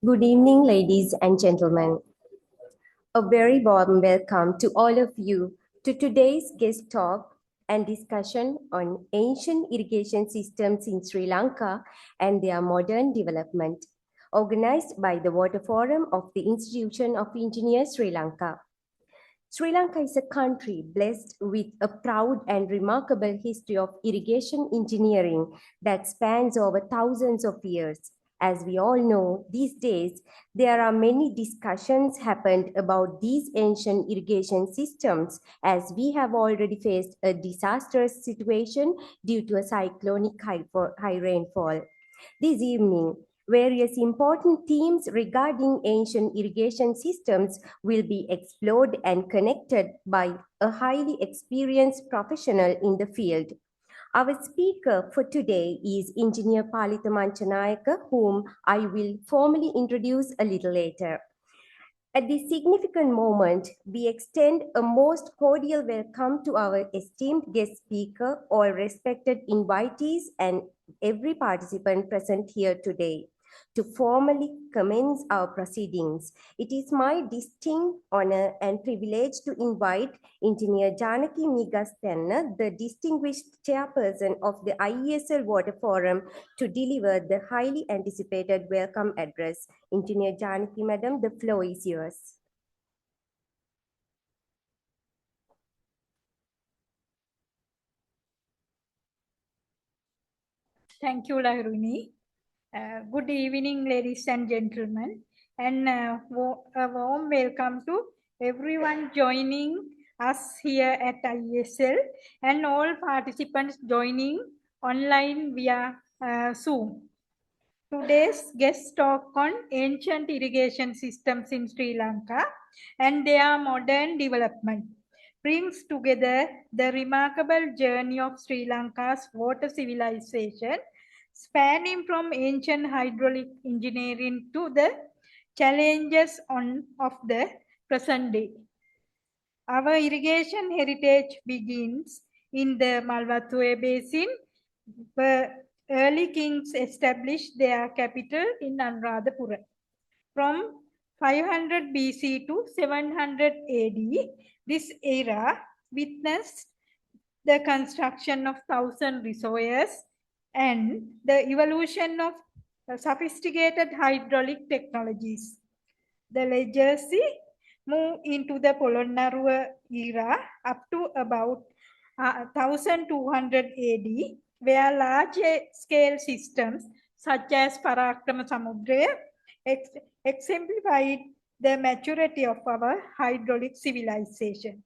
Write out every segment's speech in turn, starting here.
Good evening, ladies and gentlemen. A very warm welcome to all of you to today's guest talk and discussion on ancient irrigation systems in Sri Lanka and their modern development, organized by the Water Forum of the Institution of Engineers Sri Lanka. Sri Lanka is a country blessed with a proud and remarkable history of irrigation engineering that spans over thousands of years. As we all know, these days there are many discussions happened about these ancient irrigation systems as we have already faced a disastrous situation due to a cyclonic high rainfall. This evening, various important themes regarding ancient irrigation systems will be explored and connected by a highly experienced professional in the field. Our speaker for today is Engineer Palitha Manchanayaka, whom I will formally introduce a little later. At this significant moment, we extend a most cordial welcome to our esteemed guest speaker, all respected invitees, and every participant present here today. To formally commence our proceedings, it is my distinct honor and privilege to invite Engineer Janaki Migastenna, the distinguished chairperson of the IESL Water Forum, to deliver the highly anticipated welcome address. Engineer Janaki, Madam, the floor is yours. Thank you, Lahruni. Good evening, ladies and gentlemen, and a warm welcome to everyone joining us here at ISL and all participants joining online via Zoom. Today's guest talk on ancient irrigation systems in Sri Lanka and their modern development brings together the remarkable journey of Sri Lanka's water civilization, spanning from ancient hydraulic engineering to the challenges of the present day. Our irrigation heritage begins in the Malvatue Basin, where early kings established their capital in Anuradhapura. From 500 BC to 700 AD, this era witnessed the construction of 1,000 reservoirs and the evolution of sophisticated hydraulic technologies. The legacy moved into the Polonnaruwa era up to about 1200 AD, where large-scale systems such as Parakrama Samudra exemplified the maturity of our hydraulic civilization.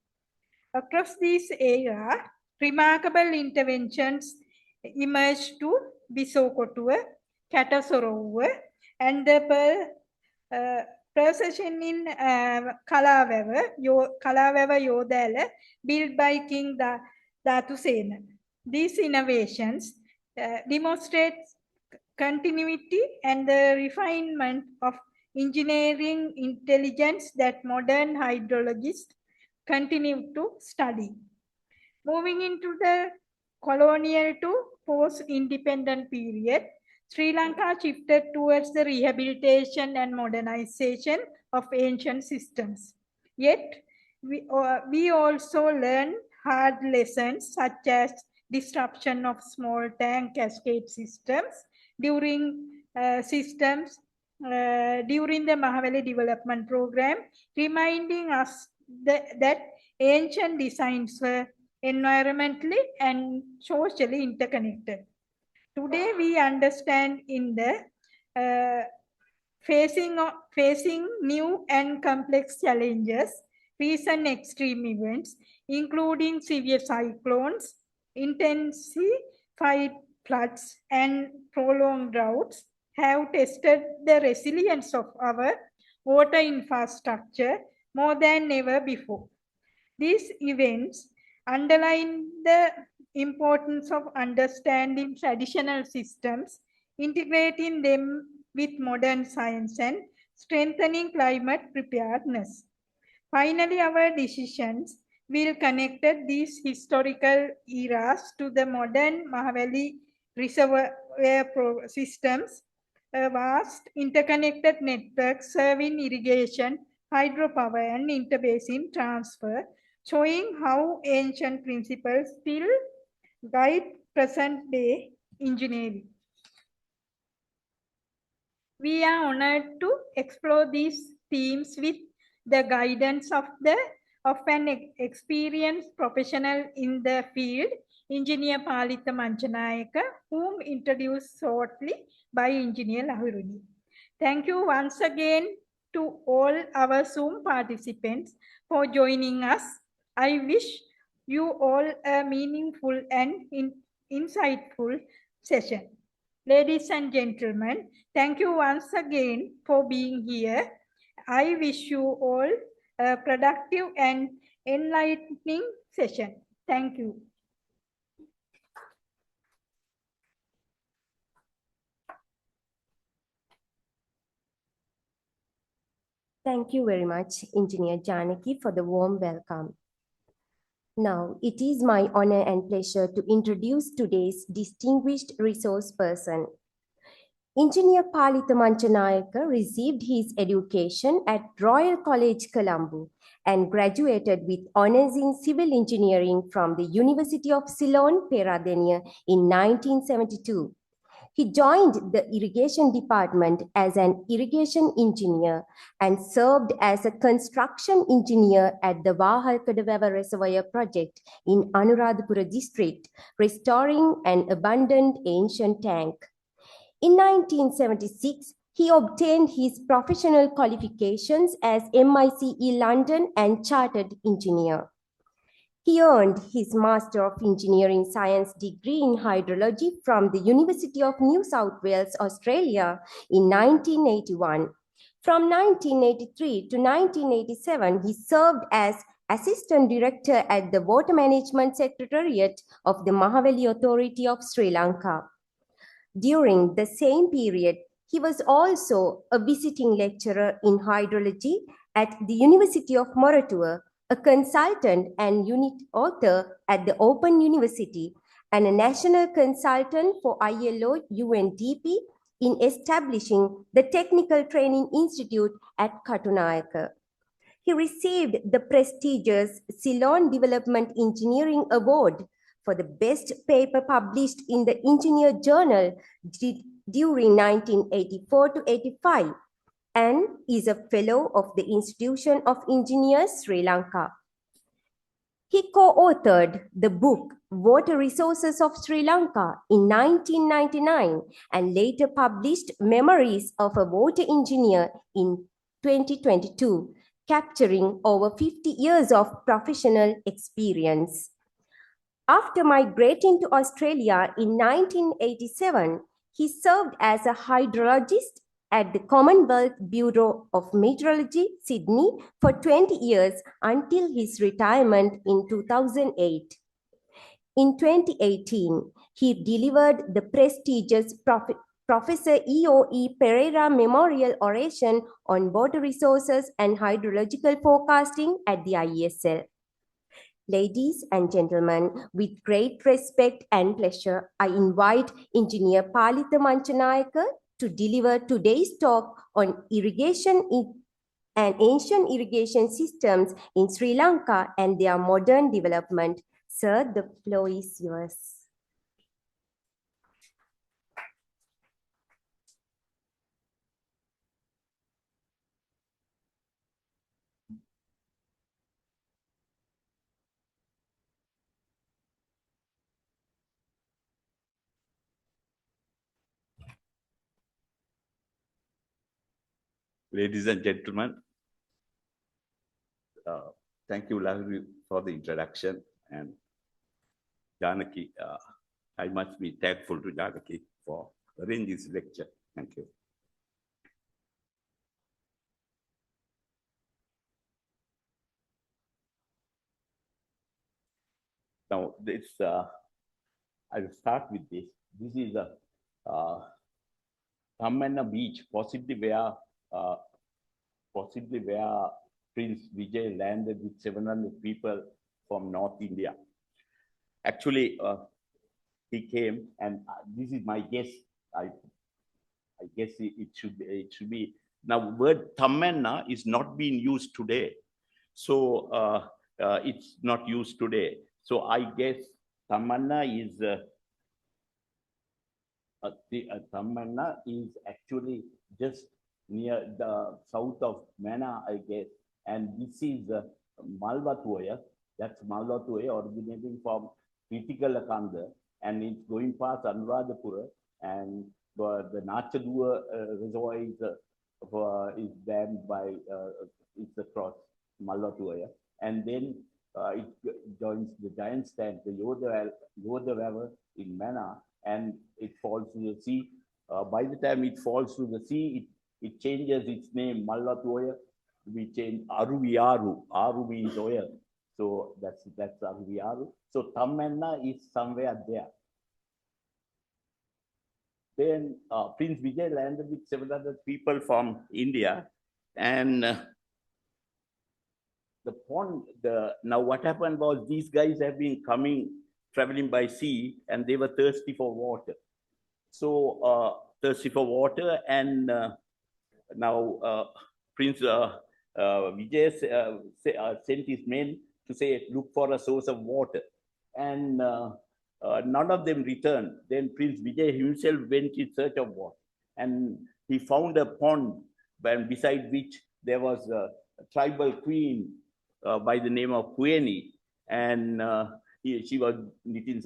Across this era, remarkable interventions emerged to Bisokotuwa, Katasorowa, and the procession in Kalaweva Yodala, built by King Datusena. These innovations demonstrate continuity and the refinement of engineering intelligence that modern hydrologists continue to study. Moving into the colonial to post-independent period, Sri Lanka shifted towards the rehabilitation and modernization of ancient systems. Yet, we also learn hard lessons such as disruption of small tank cascade systems during the Mahavali Development Program, reminding us that ancient designs were environmentally and socially interconnected. Today, we understand in the facing new and complex challenges, recent extreme events, including severe cyclones, intensified floods, and prolonged droughts, have tested the resilience of our water infrastructure more than ever before. These events underline the importance of understanding traditional systems, integrating them with modern science, and strengthening climate preparedness. Finally, our decisions will connect these historical eras to the modern Mahavali reservoir systems, a vast interconnected network serving irrigation, hydropower, and interbasin transfer, showing how ancient principles still guide present-day engineering. We are honored to explore these themes with the guidance of an experienced professional in the field, Engineer Palitha Manchanayaka, whom introduced shortly by Engineer Lahiruni. Thank you once again to all our Zoom participants for joining us. I wish you all a meaningful and insightful session. Ladies and gentlemen, thank you once again for being here. I wish you all a productive and enlightening session. Thank you. Thank you very much, Engineer Janaki, for the warm welcome. Now, it is my honor and pleasure to introduce today's distinguished resource person. Engineer Palitha Manchanayaka received his education at Royal College, Colombo, and graduated with honors in civil engineering from the University of Ceylon, Peradeniya in 1972. He joined the irrigation department as an irrigation engineer and served as a construction engineer at the Wahalkadawewa Reservoir project in Anuradhapura district, restoring an abandoned ancient tank. In 1976, he obtained his professional qualifications as MICE London and Chartered Engineer. He earned his Master of Engineering Science degree in hydrology from the University of New South Wales, Australia in 1981. From 1983 to 1987, he served as Assistant Director at the Water Management Secretariat of the Mahaweli Authority of Sri Lanka. During the same period, he was also a visiting lecturer in hydrology at the University of Moratuwa, a consultant and unit author at the Open University, and a national consultant for ILO UNDP in establishing the Technical Training Institute at Katunayaka. He received the prestigious Ceylon Development Engineering Award for the best paper published in the Engineer Journal during 1984 to 85 and is a fellow of the Institution of Engineers, Sri Lanka. He co-authored the book Water Resources of Sri Lanka in 1999 and later published Memories of a Water Engineer in 2022, capturing over 50 years of professional experience. After migrating to Australia in 1987, he served as a hydrologist at the Commonwealth Bureau of Meteorology, Sydney, for 20 years until his retirement in 2008. In 2018, he delivered the prestigious Professor E.O.E. Pereira Memorial Oration on Water Resources and Hydrological Forecasting at the IESL. Ladies and gentlemen, with great respect and pleasure, I invite Engineer Palitha Manchanayaka to deliver today's talk on irrigation and ancient irrigation systems in Sri Lanka and their modern development. Sir, the floor is yours. Ladies and gentlemen, thank you, Lahiri, for the introduction. And Janaki, I must be thankful to Janaki for arranging this lecture. Thank you. Now, this I will start with this. This is a Tamanna beach, possibly where Prince Vijay landed with 700 people from North India. Actually, he came, and this is my guess. I guess it should be. Now, word Tammanna is not being used today. So it's not used today. So I guess Tamanna is Tamanna is actually just near the south of Mana, I guess. And this is Malvatuoya. That's Malvatuoya, originating from Kritikala, and it's going past Anuradhapura, and the Nachadua reservoir is dammed by it's across Malvatuoya, and then it joins the giant stand, the Yoda River in Mana, and it falls to the sea. By the time it falls to the sea, it changes its name, Malvatuoya. We change Aruviaru. Aru means oil. So that's Aruviaru. So Tammanna is somewhere there. Then Prince Vijay landed with 700 people from India, and the pond. Now what happened was these guys have been traveling by sea, and they were thirsty for water. So thirsty for water, and now Prince Vijay sent his men to say, look for a source of water, and none of them returned. Then Prince Vijay himself went in search of water, and he found a pond, beside which there was a tribal queen by the name of Kueni, and she was knitting,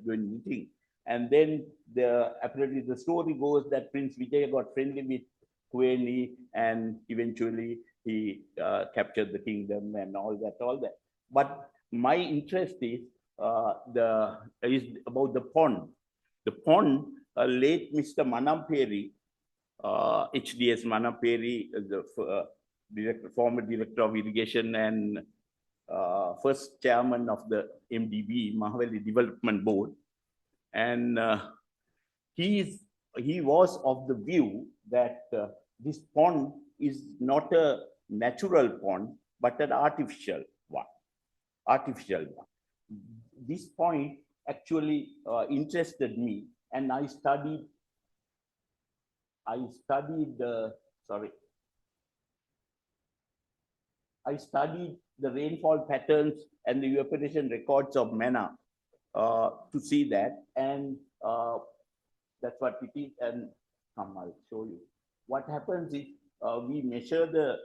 doing knitting. And then apparently the story goes that Prince Vijay got friendly with Kueni, and eventually he captured the kingdom and all that. But my interest is about the pond. The pond, late Mr. Manamperi, HDS Manamperi, the former director of irrigation and first chairman of the MDB, Mahaveli Development Board, and he was of the view that this pond is not a natural pond, but an artificial one. This point actually interested me, and I studied the rainfall patterns and the evaporation records of Mana to see that, and that's what it is. And I'll show you. What happens is we measure the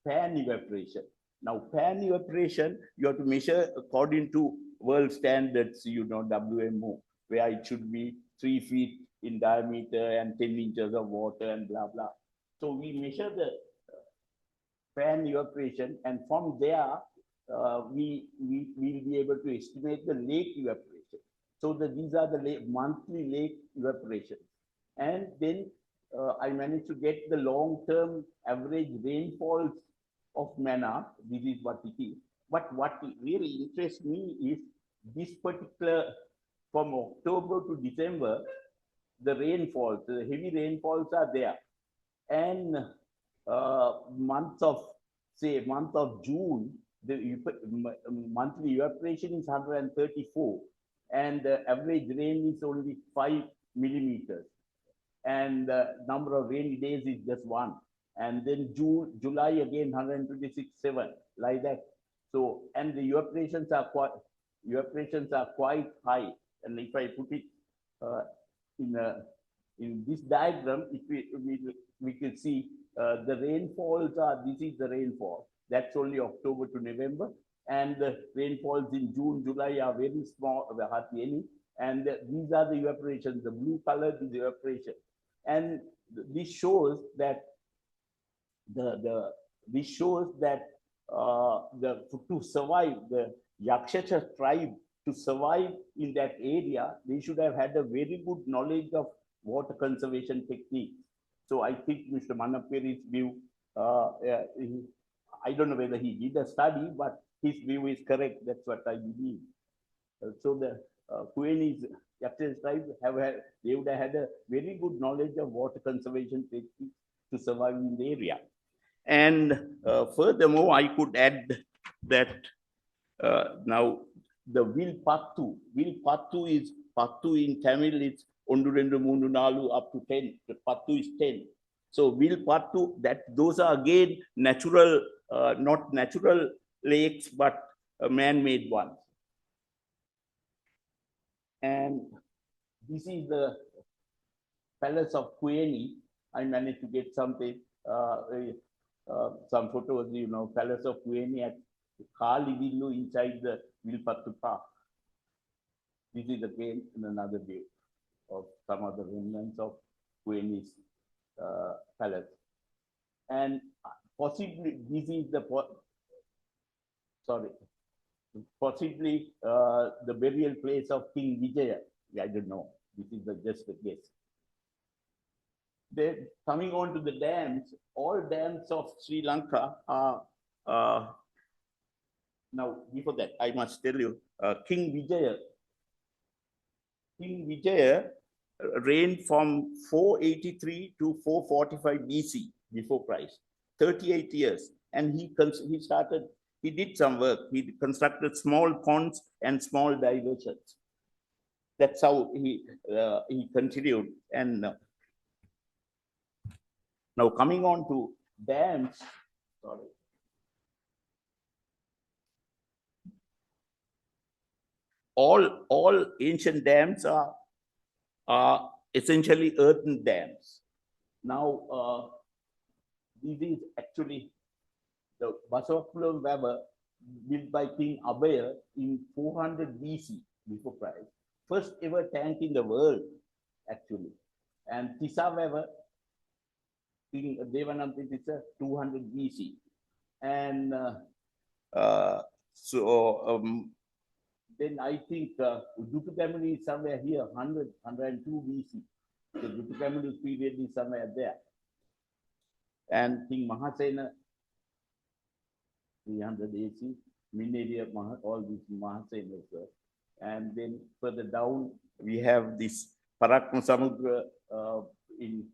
pan evaporation. Now, pan evaporation, you have to measure according to world standards, WMO, where it should be 3 feet in diameter and 10 inches of water and blah, blah. So we measure the pan evaporation, and from there, we will be able to estimate the lake evaporation. So these are the monthly lake evaporation. And then I managed to get the long-term average rainfalls of Mana. This is what it is. But what really interests me is this particular, from October to December, the rainfalls, the heavy rainfalls are there. And month of June, the monthly evaporation is 134, and the average rain is only 5 millimeters, and the number of rainy days is just 1. And then July again 126.7, like that. So, and the evaporations are quite high. And if I put it in this diagram, we can see the rainfalls are, this is the rainfall. That's only October to November. And the rainfalls in June, July are very small, hardly any. And these are the evaporations. The blue color is evaporation. And this shows that to survive, the Yakshasha tribe, to survive in that area, they should have had a very good knowledge of water conservation techniques. So I think Mr. Manamperi's view, I don't know whether he did a study, but his view is correct. That's what I believe. So the Kueni's Yakshasha tribe they would have had a very good knowledge of water conservation techniques to survive in the area. And furthermore, I could add that now the Vil Pattu in Tamil, it's Ondu Rendu Mundu Nalu up to 10. The Pattu is 10. So Will Pattu, those are again natural, not natural lakes, but man-made ones. And this is the Palace of Kueni. I managed to get something, some photos, Palace of Kueni at Kalivillu inside the Vilpattu Park. This is again another view of some of the remnants of Kueni's palace. And possibly this is the, possibly the burial place of King Vijaya. I don't know. This is just a guess. Then coming on to the dams, all dams of Sri Lanka are, now before that, I must tell you, King Vijaya reigned from 483 to 445 BC before Christ, 38 years. And he did some work. He constructed small ponds and small diversions. That's how he continued. And now coming on to dams, all ancient dams are essentially earthen dams. Now, this is actually the Basavakulam Weber built by King Abhaya in 400 BC before Christ. First ever tank in the world, actually. And Tisa Weber, King Devanampitisa, 200 BC. And then I think Dutukamuni is somewhere here, 102 BC. So Dutukamuni period is somewhere there. And King Mahasena, 300 AC, Mineria, all these Mahasenas. And then further down, we have this Parakma Samudra in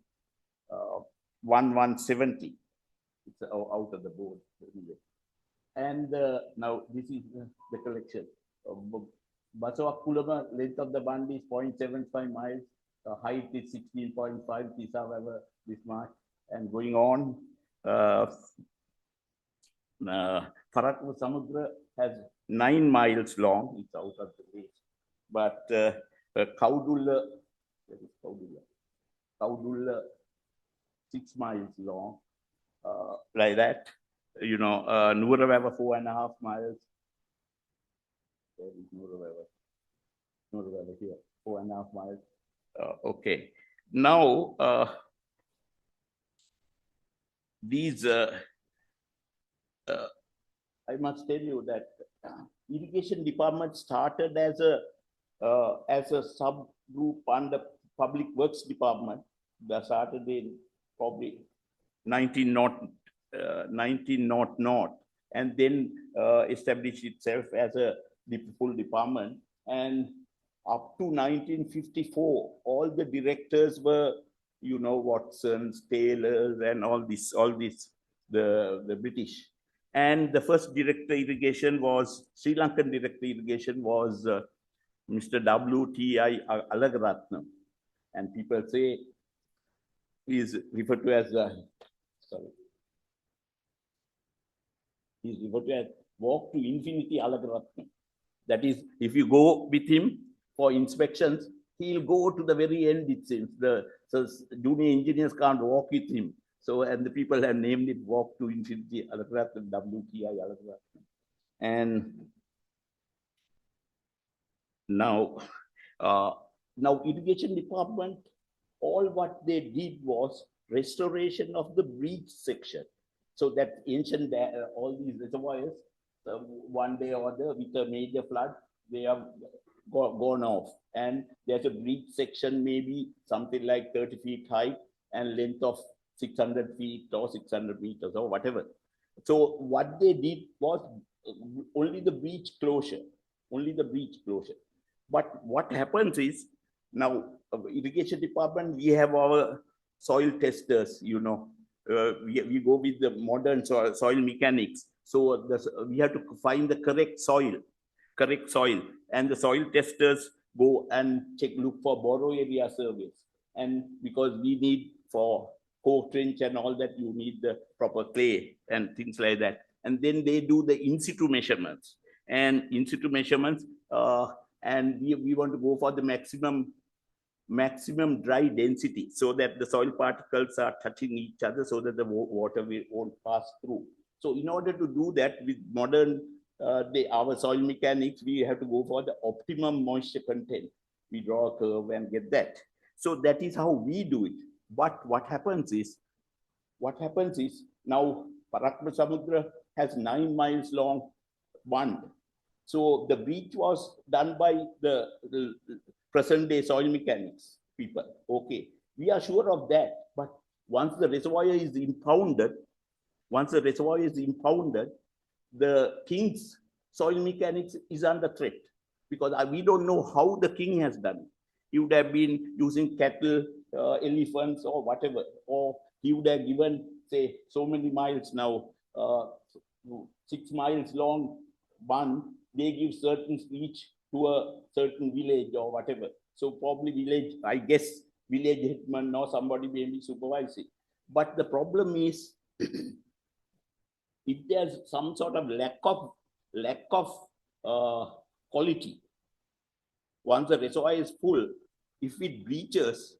1170. It's out of the board. And now this is the collection. Basavakulama, length of the band is 0.75 miles. Height is 16.5 Tisa this March. And going on, Parakma Samudra has 9 miles long. It's out of the base. But Kaudulla, that is Kaudulla, 6 miles long. Like that. Nuravava 4.5 miles. There is Nuravava here, 4.5 miles. Okay. Now, these, I must tell you that irrigation department started as a subgroup under public works department. That started in probably 1900, and then established itself as a full department. And up to 1954, all the directors were, Watsons, Taylors, and all this, the British. And the first director irrigation was, Sri Lankan director irrigation was Mr. W.T.I. Alagaratnam. And people say he is referred to as, he's referred to as Walk to Infinity Alagaratnam. That is, if you go with him for inspections, he'll go to the very end, it seems. So junior engineers can't walk with him. So, and the people have named it Walk to Infinity Alagaratnam, W.T.I. Alagaratnam. And now irrigation department, all what they did was restoration of the breach section. So that ancient, all these reservoirs, one day or other with a major flood, they have gone off. And there's a breach section, maybe something like 30 feet high and length of 600 feet or 600 meters or whatever. So what they did was only the breach closure, But what happens is, now irrigation department, we have our soil testers, we go with the modern soil mechanics. So we have to find the correct soil. And the soil testers, go and look for borrow area surveys. And because we need for core trench and all that, you need the proper clay and things like that. And then they do the in situ measurements. And in situ measurements, and we want to go for the maximum dry density so that the soil particles are touching each other so that the water won't pass through. So in order to do that with modern our soil mechanics, we have to go for the optimum moisture content. We draw a curve and get that. So that is how we do it. But what happens is now Parakma Samudra has 9 miles long bund. So the breach was done by the present day soil mechanics people. Okay, we are sure of that. But once the reservoir is impounded, the king's soil mechanics is under threat because we don't know how the king has done it. He would have been using cattle, elephants, or whatever, or he would have given, say, so many miles now, 6 miles long bund. They give certain speech to a certain village or whatever. So probably village, I guess, village hitman or somebody may be supervising. But the problem is, if there's some sort of lack of quality, once the reservoir is full, if it breaches,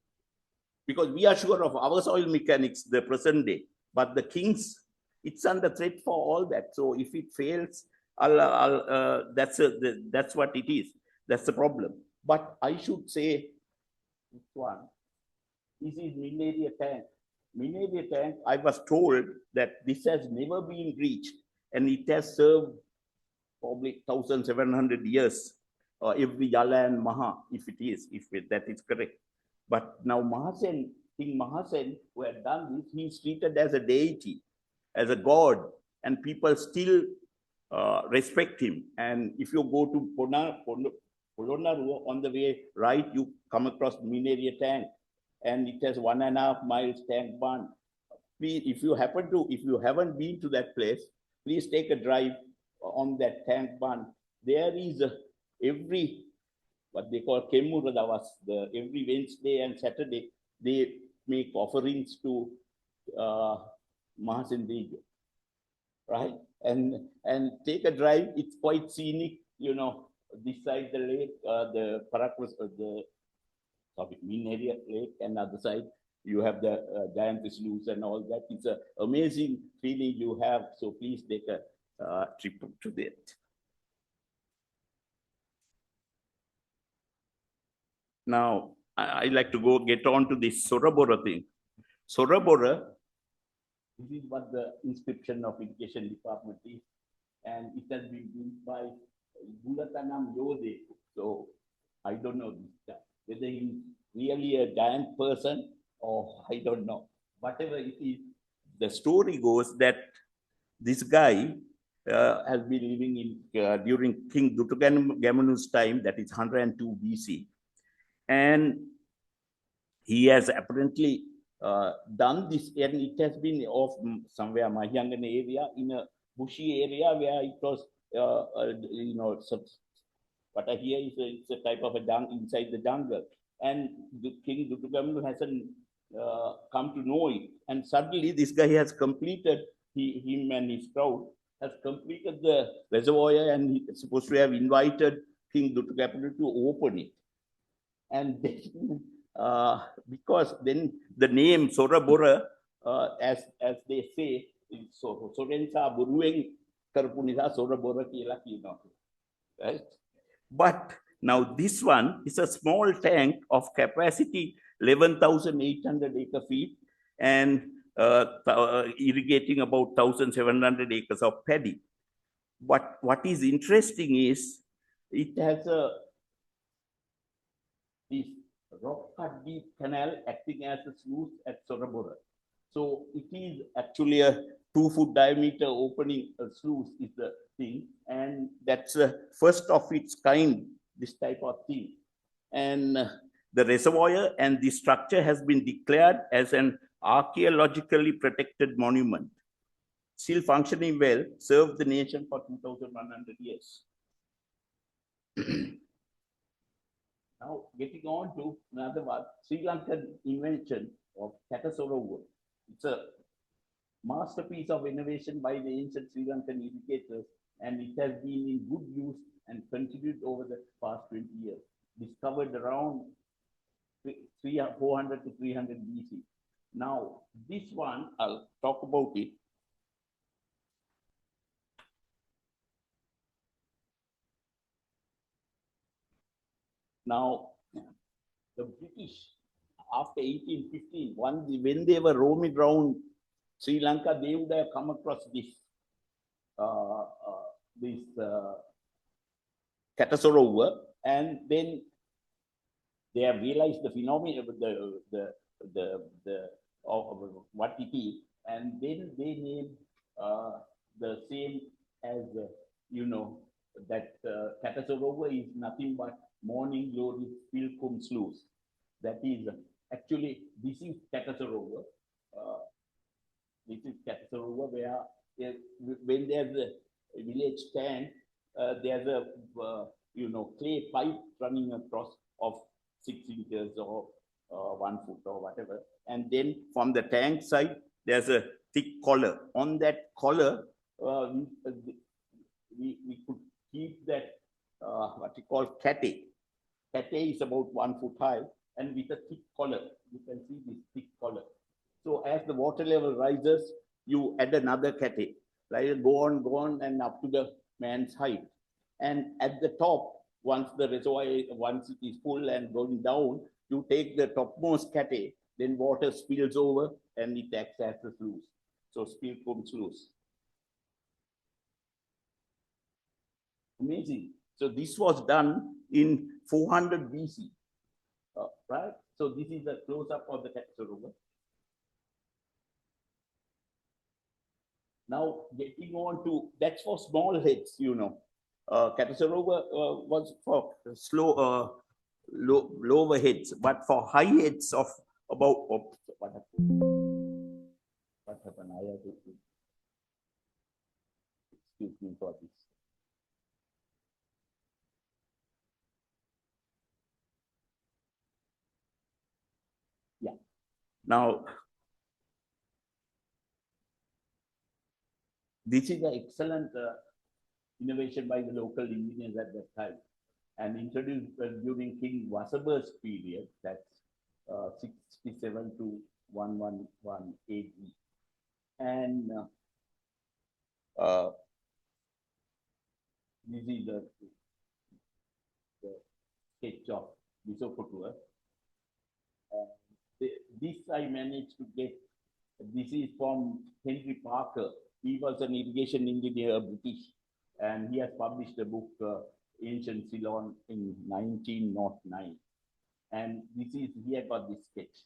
because we are sure of our soil mechanics, the present day, but the king's, it's under threat for all that. So if it fails, that's what it is. That's the problem. But I should say, this one, this is Mineria tank. Mineria tank, I was told that this has never been breached, and it has served probably 1,700 years, every Yala and Maha, if that is correct. But now King Mahasen, who had done this, he's treated as a deity, as a god, and people still respect him. And if you go to Polonnaruwa on the way right, you come across Mineria tank, and it has 1.5 miles tank bund. Please, if you haven't been to that place, please take a drive on that tank bund. There is every, what they call Kemuradawas, every Wednesday and Saturday, they make offerings to Mahasen Deja, right? And take a drive. It's quite scenic, this side the lake, the Parakwas, Mineria Lake, and other side you have the giant sluice and all that. It's an amazing feeling you have. So please take a trip to that. Now, I like to get on to this Sorabora thing. Sorabora, this is what the inscription of Irrigation Department is, and it has been built by Bulatanam Yode. So I don't know whether he's really a giant person or I don't know. Whatever it is, the story goes that this guy has been living in during King Dutugamanu's time, that is 102 BC. And he has apparently done this, and it has been off somewhere Mahyangan area, in a bushy area where it was, what I hear is it's a type of a jungle inside the jungle. And the King Dutugamanu hasn't come to know it. And suddenly this guy has completed, him and his crowd has completed the reservoir, and he's supposed to have invited King Dutugamanu to open it. And then, because then the name Sorabora, as they say, Sorensa Burueng Karpunisa Sorabora Kila, right? But now this one is a small tank of capacity 11,800 acre feet and irrigating about 1,700 acres of paddy. But what is interesting is it has this rock cut deep canal acting as a sluice at Sorabora. So it is actually a 2-foot diameter opening sluice is the thing, and that's the first of its kind, this type of thing. And the reservoir and the structure has been declared as an archaeologically protected monument. Still functioning well, served the nation for 2,100 years. Now, getting on to another one, Sri Lankan invention of Catasora wood. It's a masterpiece of innovation by the ancient Sri Lankan irrigators, and it has been in good use and continued over the past 20 years. Discovered around 400 to 300 BC. Now, this one, I'll talk about it. Now, the British, after 1815, when they were roaming around Sri Lanka, they would have come across this uh, uh, this Catasorover, and then they have realized the phenomenon, the of what it is, and then they named the same as you know that Catasorover is nothing but morning glory pilgrim sluice. That is actually this is Catasorover. Uh, this is Catasorover where when there's a village tank, there's a clay pipe running across of 6 inches or 1 foot or whatever, and then from the tank side there's a thick collar. On that collar, uh, we, we could keep that what we call kate. Kate is about 1 foot high, and with a thick collar, you can see this thick collar. So as the water level rises, you add another kate, right? Go on, and up to the man's height. And at the top, once the reservoir, once it is full and going down, you take the topmost kate, then water spills over and it acts as a sluice. So spill cum sluice. Amazing. So this was done in 400 BC, right? So this is a close-up of the Catasorover. Now getting on to, that's for small heads, Catasorover was for lower heads, but for high heads of about, what happened? What happened? I have to, excuse me for this. Yeah. Now, this is an excellent innovation by the local engineers at that time, and introduced during King Wasaber's period, that's 67 to 111 AD. And this is the sketch of Bisokotua. This I managed to get. This is from Henry Parker. He was an irrigation engineer, British, and he has published a book, Ancient Ceylon, in 1909. And this is, he had got this sketch.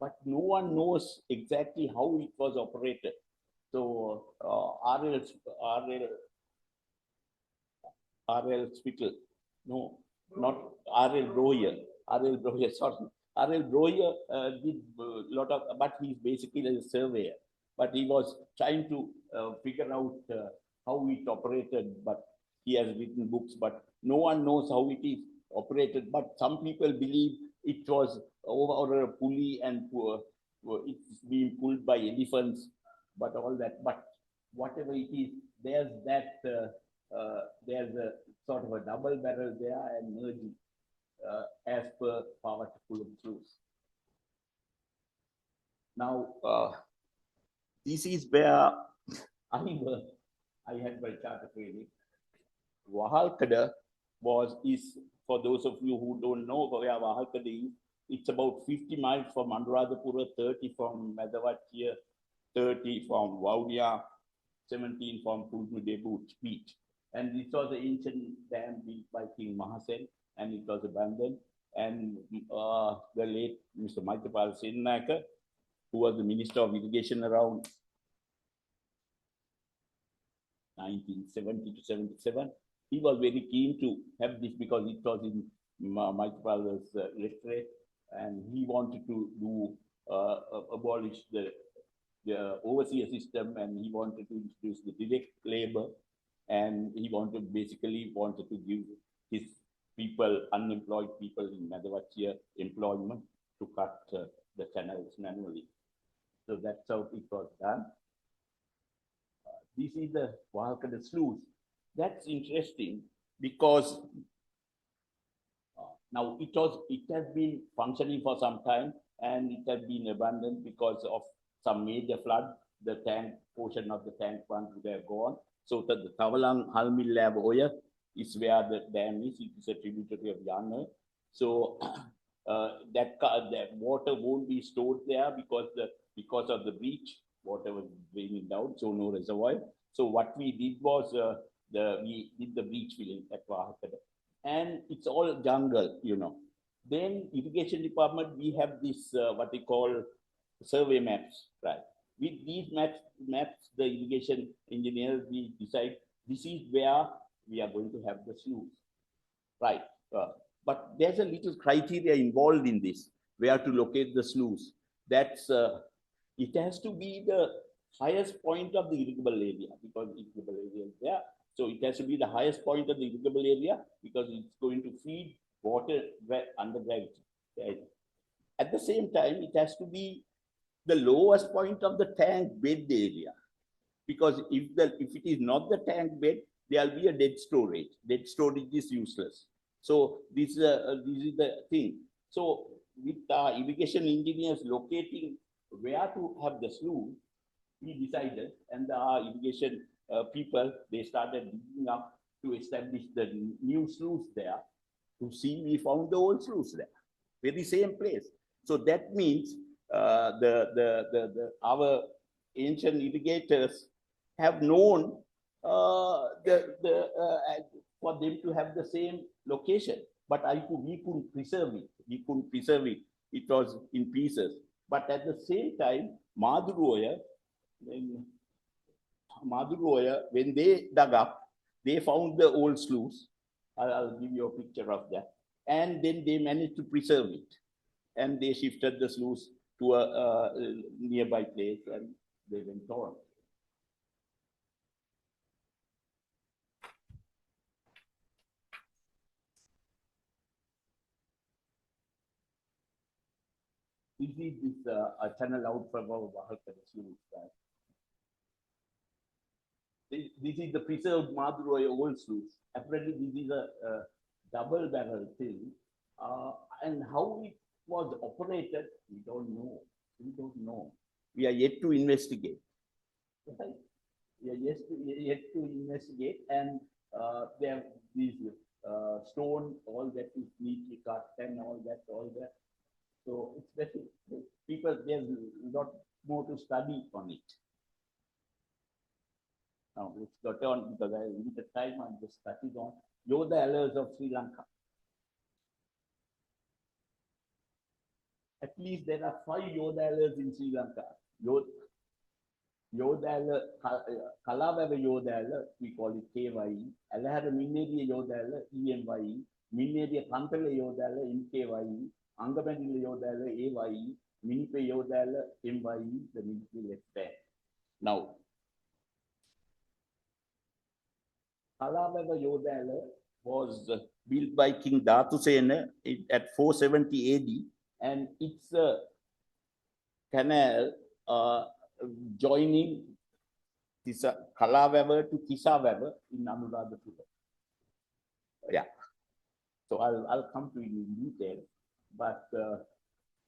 But no one knows exactly how it was operated. So R.L. Spittle, no, not R.L. Breuer. R.L. Breuer, sorry. R.L. Breuer did a lot of, but he's basically a surveyor. But he was trying to figure out how it operated, but he has written books, but no one knows how it is operated. But some people believe it was over a pulley and it's being pulled by elephants, but all that. But whatever it is, there's that. There's a sort of a double barrel there and merging as per power to pull them through. Now, this is where I had my charter training. Wahalkada is, for those of you who don't know where Wahalkada is, it's about 50 miles from Anuradhapura, 30 from Madhavachya, 30 from Vaudia, 17 from Pulmude Beach. And this was the ancient dam built by King Mahasen, and it was abandoned. And the late Mr. Maitapal Senaka, who was the Minister of Irrigation around 1970 to 77, he was very keen to have this because it was in Maitapal's electorate, and he wanted to do abolish the overseer system, and he wanted to introduce the direct labor, and he wanted to give his people, unemployed people in Madhavachiya employment to cut the channels manually. So that's how it was done. This is the Wahalkada sluice. That's interesting because now it has been functioning for some time and it has been abandoned because of some major flood. The tank portion of the tank one would have gone. So the Tavalang Halmil Oya is where the dam is. It is a tributary of Yana. So that water won't be stored there because of the breach. Water was draining down, so no reservoir. So what we did was we did the breach filling at Wahalkada. And it's all jungle, you know. Then irrigation department, we have this what they call survey maps, right? With these maps, the irrigation engineers, we decide this is where we are going to have the sluice, right? But there's a little criteria involved in this, where to locate the sluice. That's it has to be the highest point of the irrigable area because irrigable area is there. So it has to be the highest point of the irrigable area because it's going to feed water under gravity. Right? At the same time, it has to be the lowest point of the tank bed area because if it is not the tank bed, there will be a dead storage. Dead storage is useless. So this is the thing. So with our irrigation engineers locating where to have the sluice, we decided, and our irrigation people, they started digging up to establish the new sluice there. To see, we found the old sluice there, very same place. So that means our ancient irrigators have known for them to have the same location, but we couldn't preserve it. We couldn't preserve it. It was in pieces. But at the same time, Maduroya, when they dug up, they found the old sluice. I'll give you a picture of that. And then they managed to preserve it. And they shifted the sluice to a nearby place and they went on. This is a channel out from our Wahalkada sluice. This is the preserved Maduroya old sluice. Apparently, this is a double barrel thing. And how it was operated, we don't know. We don't know. We are yet to investigate. Right? We are yet to investigate, and there are these stone, all that is neatly cut, and all that. So it's very people. There's a lot more to study on it. Now let's go on because I need the time. I'm just touching on Yoda Allers of Sri Lanka. At least there are 5 Yoda Allers in Sri Lanka. Yoda Kalawava Yoda, we call it KYE. Alahara Mineria Yoda, EMYE. Mineria Kantala Yoda, MKYE. Angamandila Yoda, AYE. Minipe Yoda, MYE, the military left there. Now, Kalawava Yoda was built by King Dhatusena at 470 AD, and it's a canal joining Kalawava to Tisawava in Anuradhapura. Yeah. So I'll come to it in detail. But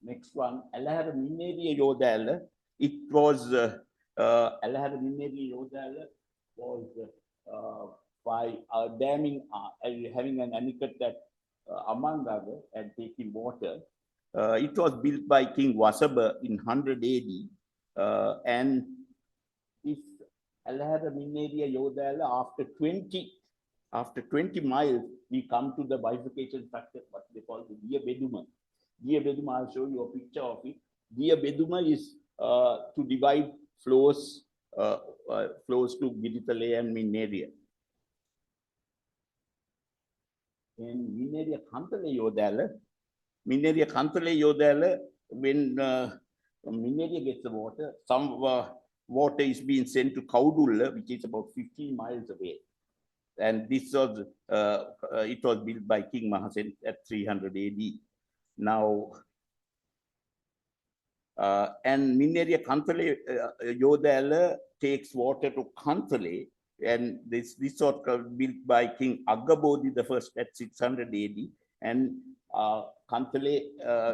next one, Alahara Mineria Yoda, it was Alahara Mineria Yoda was by damming, having an anecut at Amandaga and taking water. It was built by King Wasaba in 100 AD. And this Alahara Mineria Yoda, after 20 miles, we come to the bifurcation structure, what they call the Dia Beduma. Dia Beduma, I'll show you a picture of it. Dia Beduma is to divide flows to Giditale and Mineria. And Mineria Kantale Yodala, when Mineria gets the water, some water is being sent to Kaudulla, which is about 15 miles away. And this was, it was built by King Mahasen at 300 AD. Now, and Mineria Kantale Yodala takes water to Kantale, and this was built by King Agabodhi the first at 600 AD. And Kantale,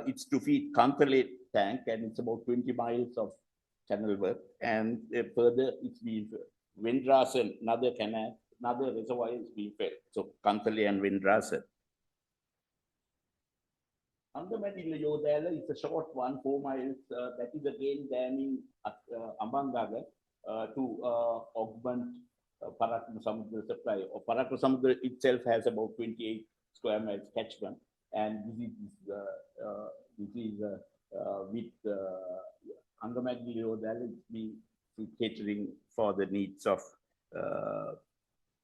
it's to feed Kantale tank, and it's about 20 miles of channel work. And further, it's been Vendrasan, another canal, another reservoir is being fed. So Kantale and Vendrasan. Andamadilla Yodala is a short one, 4 miles. That is again damming Ambangaga to augment Parakram Samudra supply. Parakram Samudra itself has about 28 square miles catchment, and this is with Andamadilla Yodala being catering for the needs of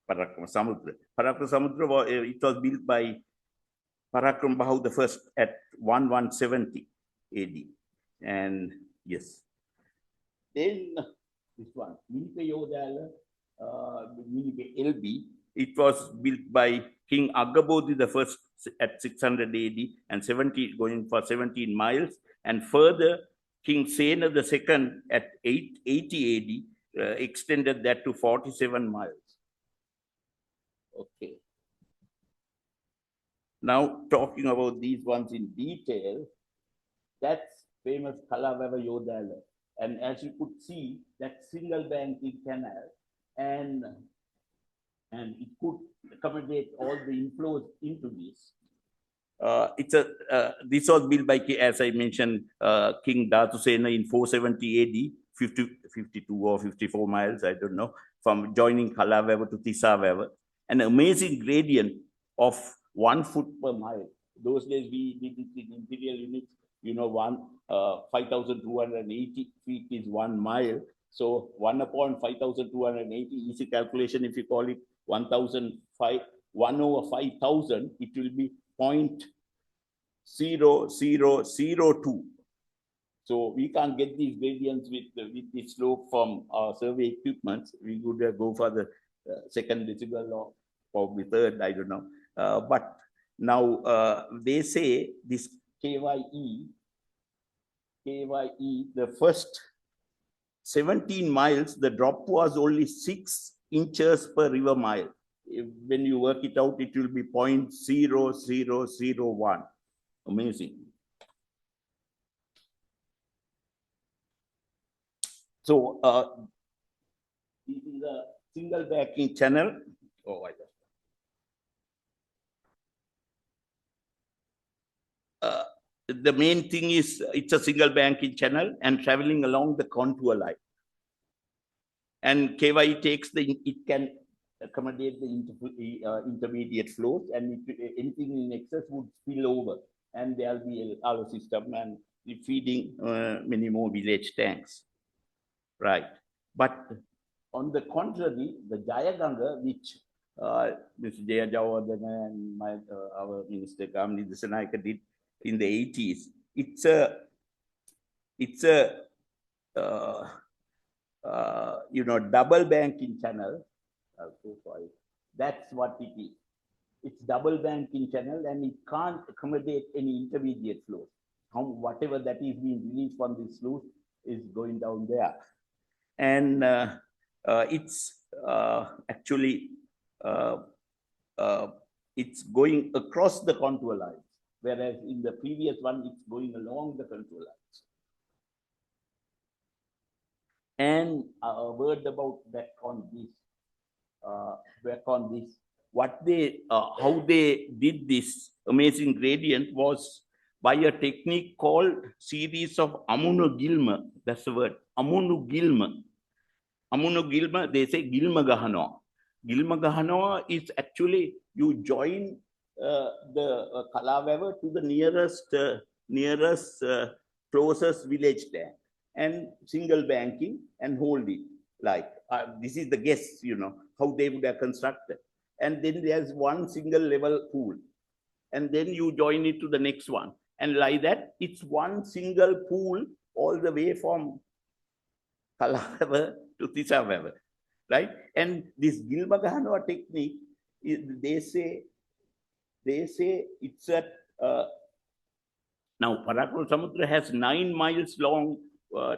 Parakram Samudra. Parakram Samudra, it was built by Parakram Bahu the first at 1170 AD. And yes. Then this one, Minipe Yodala, Minipe LB, it was built by King Agabodhi the first at 600 AD and going for 17 miles. And further, King Sena the second at 80 AD extended that to 47 miles. Okay. Now, talking about these ones in detail, that's famous Kalavava Yodala. And as you could see, that single banking canal, and it could accommodate all the inflows into this. This was built by, as I mentioned, King Dhatusena in 470 AD, 52 or 54 miles, I don't know, from joining Kalavava to Tisavava. An amazing gradient of 1 foot per mile. Those days we did it in imperial units, 5,280 feet is 1 mile. So 1 upon 5,280, easy calculation, if you call it 1 over 5,000, it will be 0.0002. So we can't get these gradients with the slope from our survey equipment. We would go for the second decibel or probably third, I don't know. But now they say this KYE, the first 17 miles, the drop was only 6 inches per river mile. When you work it out, it will be 0.0001. Amazing. So this is a single backing channel. Oh, I just. The main thing is it's a single banking channel and traveling along the contour line. And KY takes it can accommodate the intermediate flows, and anything in excess would spill over, and there'll be a system and feeding many more village tanks. Right. But on the contrary, the Jayaganga, which Mr. Jaya Jawardena and our Minister Kamini Disanayaka did in the 80s, it's a double banking channel. That's what it is. It's double banking channel, and it can't accommodate any intermediate flows. Whatever that is being released from this sluice is going down there. And it's actually it's going across the contour lines, whereas in the previous one, it's going along the contour lines. And a word about back on this. How they did this amazing gradient was by a technique called series of Amunu Gilma. That's the word, Amunu Gilma. Amunu Gilma, they say Gilma Gahanoa. Gilma Gahanoa is actually you join the Kalavava to the nearest closest village there, and single banking and hold it. Like this is the guess, how they would have constructed. And then there's one single level pool. And then you join it to the next one. And like that, it's one single pool all the way from Kalavava to Tisavava, right? And this Gilma Gahanoa technique they say it's at now Parakul Samudra has 9 miles long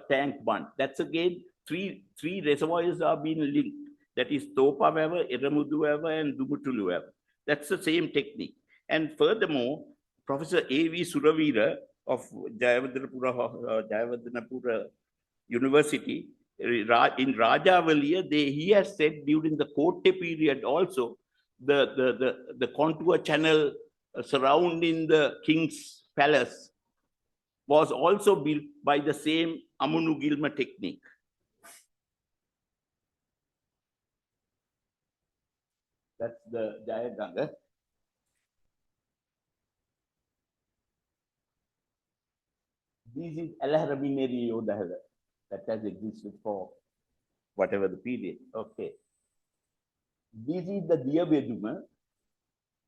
tank bund. That's again three reservoirs are being linked. That is Topa Weber, Eramudu Weber, and Dumutulu Weber. That's the same technique. And furthermore, Professor A.V. Suravira of Jayawardhanapura University in Rajavaliya, he has said during the Kotte period also, the contour channel surrounding the king's palace was also built by the same Amunu Gilma technique. That's the Jayaganga. This is Alahramineri Yodahara that has existed for whatever the period. Okay. This is the Diyaveduma,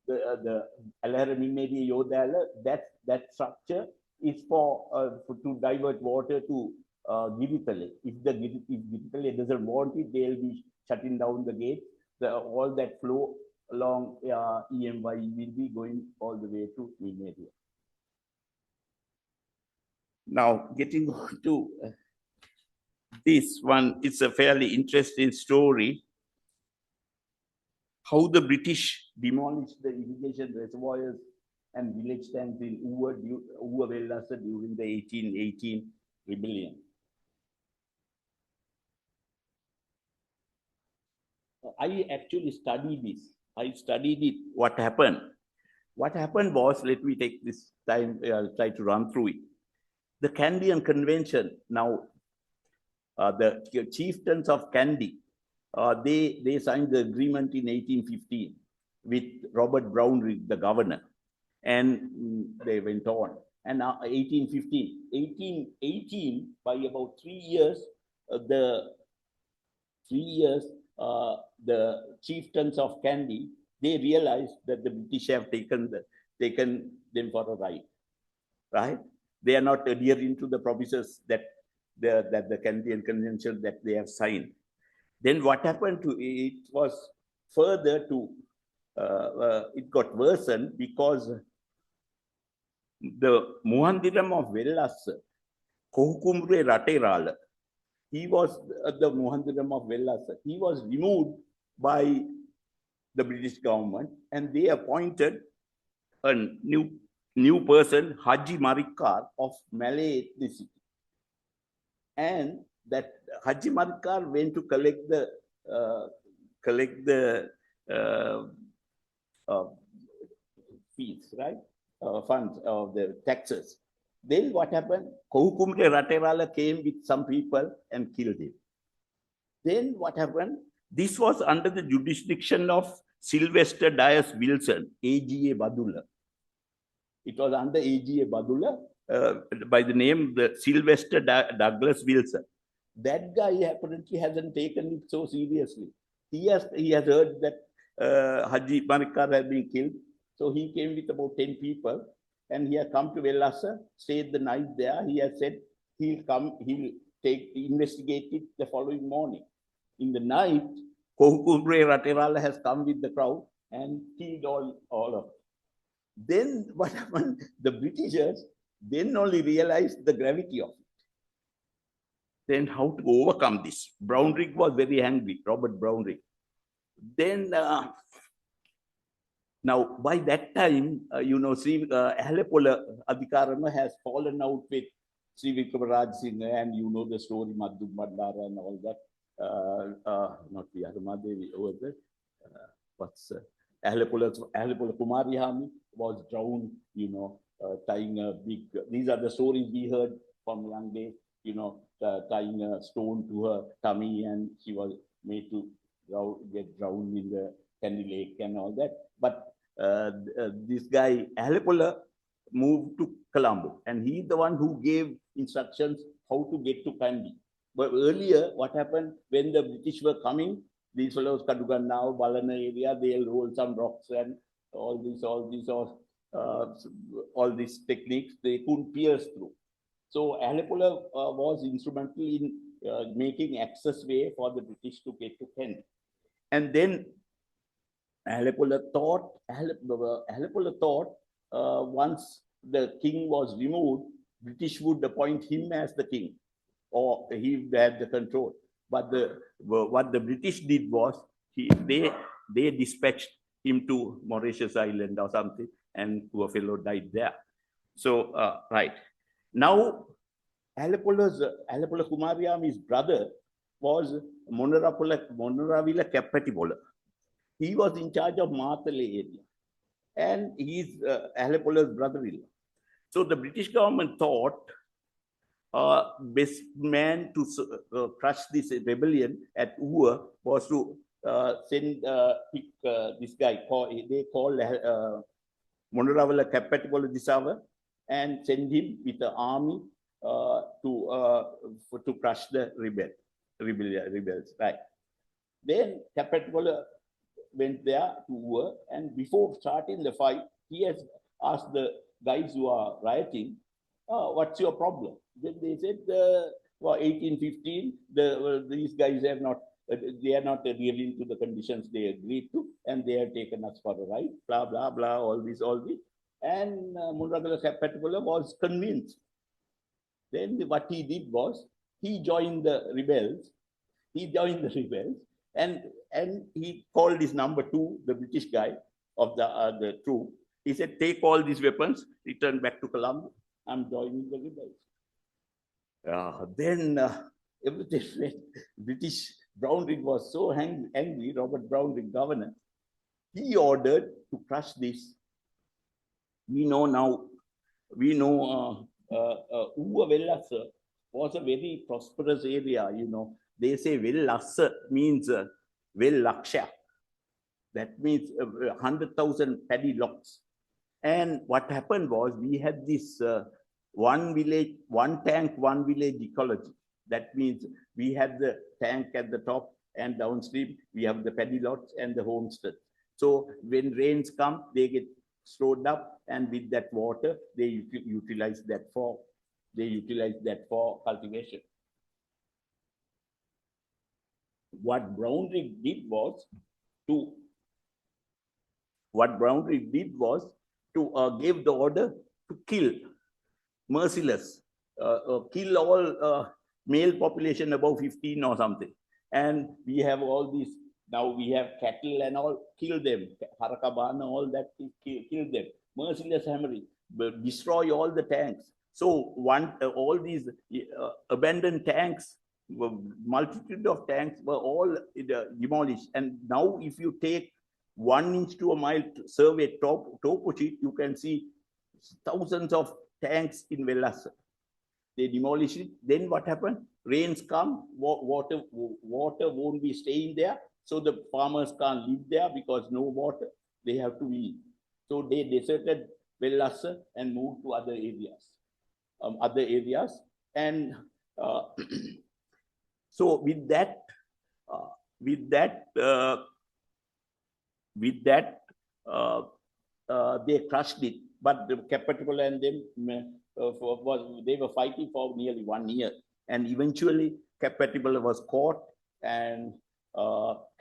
the Alahramineri Yodahara. That structure is for to divert water to Giritale. If Giritale doesn't want it, they'll be shutting down the gate. All that flow along EMY will be going all the way to Mimeria. Now, getting to this one, it's a fairly interesting story. How the British demolished the irrigation reservoirs and village tanks in Uva Vellasa during the 1818 rebellion. I actually studied this. I studied it, what happened. What happened was, let me take this time, I'll try to run through it. The Candian Convention, now the chieftains of Kandy, they signed the agreement in 1815 with Robert Brownrigg, the governor, and they went on. And now 1818, by about 3 years, the chieftains of Kandy, they realized that the British have taken them for a ride, right? They are not adhering to the promises that the Candian Convention that they have signed. Then what happened to it was further to, it got worsened because the Muhandiram of Vellassa, Kohukumre Raterala, he was the Muhandiram of Vellassa. He was removed by the British government, and they appointed a new person, Haji Marikar of Malay ethnicity. And that Haji Marikar went to collect the fees, right? Funds of the taxes. Then what happened? Kohukumre Raterala came with some people and killed him. Then what happened? This was under the jurisdiction of Sylvester Dias Wilson, AGA Badula. It was under AGA Badula by the name the Sylvester Douglas Wilson. That guy apparently hasn't taken it so seriously. He has heard that Haji Marikar had been killed. So he came with about 10 people and he had come to Vellassa, stayed the night there. He has said he'll investigate it the following morning. In the night, Kohukumre Raterala has come with the crowd and killed all of them. Then what happened? The Britishers then only realized the gravity of it. Then how to overcome this? Brownrigg was very angry, Robert Brownrigg. Then now by that time, Ahlepola Adhikarama has fallen out with Sri Vikramaraj Singh, and you know the story, Madhu Mandara and all that. Not the Adamadevi over there. Ahlepola Kumari Hami was drowned, tying a big. These are the stories we heard from young days, tying a stone to her tummy, and she was made to get drowned in the Kandy Lake and all that. But this guy, Ahlepola, moved to Colombo, and he's the one who gave instructions how to get to Kandy. But earlier, what happened when the British were coming? These fellows, Kadugan now, Balana area, they'll roll some rocks and all these techniques, they couldn't pierce through. So Ahlepola was instrumental in making access way for the British to get to Kent. And then Halepola thought once the king was removed, British would appoint him as the king, or he had the control. But what the British did was they dispatched him to Mauritius Island or something, and poor fellow died there. So right now, Halepola Kumariami's brother was Monaravila Kapatipola. He was in charge of Matale area, and he's Halepola's brother-in-law. So the British government thought best man to crush this rebellion at Ua was to send pick this guy. They call Monaravala Kapatipola Disawa and send him with the army to crush the rebels. Right. Then Kapatipola went there to Ua, and before starting the fight, he has asked the guys who are rioting, what's your problem? Then they said, 1815, these guys have not, they are not adhering to the conditions they agreed to, and they have taken us for a ride, blah, blah, blah, all this. And Munragala Kapatipola was convinced. Then what he did was, he joined the rebels, and he called his number 2, the British guy of the troop. He said, take all these weapons, return back to Colombo. I'm joining the rebels. Then everything went. British Brownrigg was so angry, Robert Brownrigg, governor, he ordered to crush this. We know Uwa Vellassa was a very prosperous area, you know. They say Vellassa means Vellaksha. That means 100,000 paddy lots. And what happened was we had this one village, one tank, one village ecology. That means we had the tank at the top, and downstream we have the paddy lots and the homestead. So when rains come, they get stored up, and with that water, they utilize that for cultivation. What Brownrigg did was to give the order to kill, merciless, kill all male population above 15 or something. And we have all these, now we have cattle and all, kill them, Harakabana, all that, kill them, merciless hammering, destroy all the tanks. So all these abandoned tanks, multitude of tanks were all demolished. And now if you take 1 inch to a mile survey topo sheet, you can see thousands of tanks in Vellassa. They demolish it. Then what happened? Rains come, water won't be staying there. So the farmers can't live there because no water. They have to leave. So they deserted Vellassa and moved to other areas. And so with that, they crushed it. But the Kapatipola and them, they were fighting for nearly 1 year. And eventually, Kapatipola was caught, and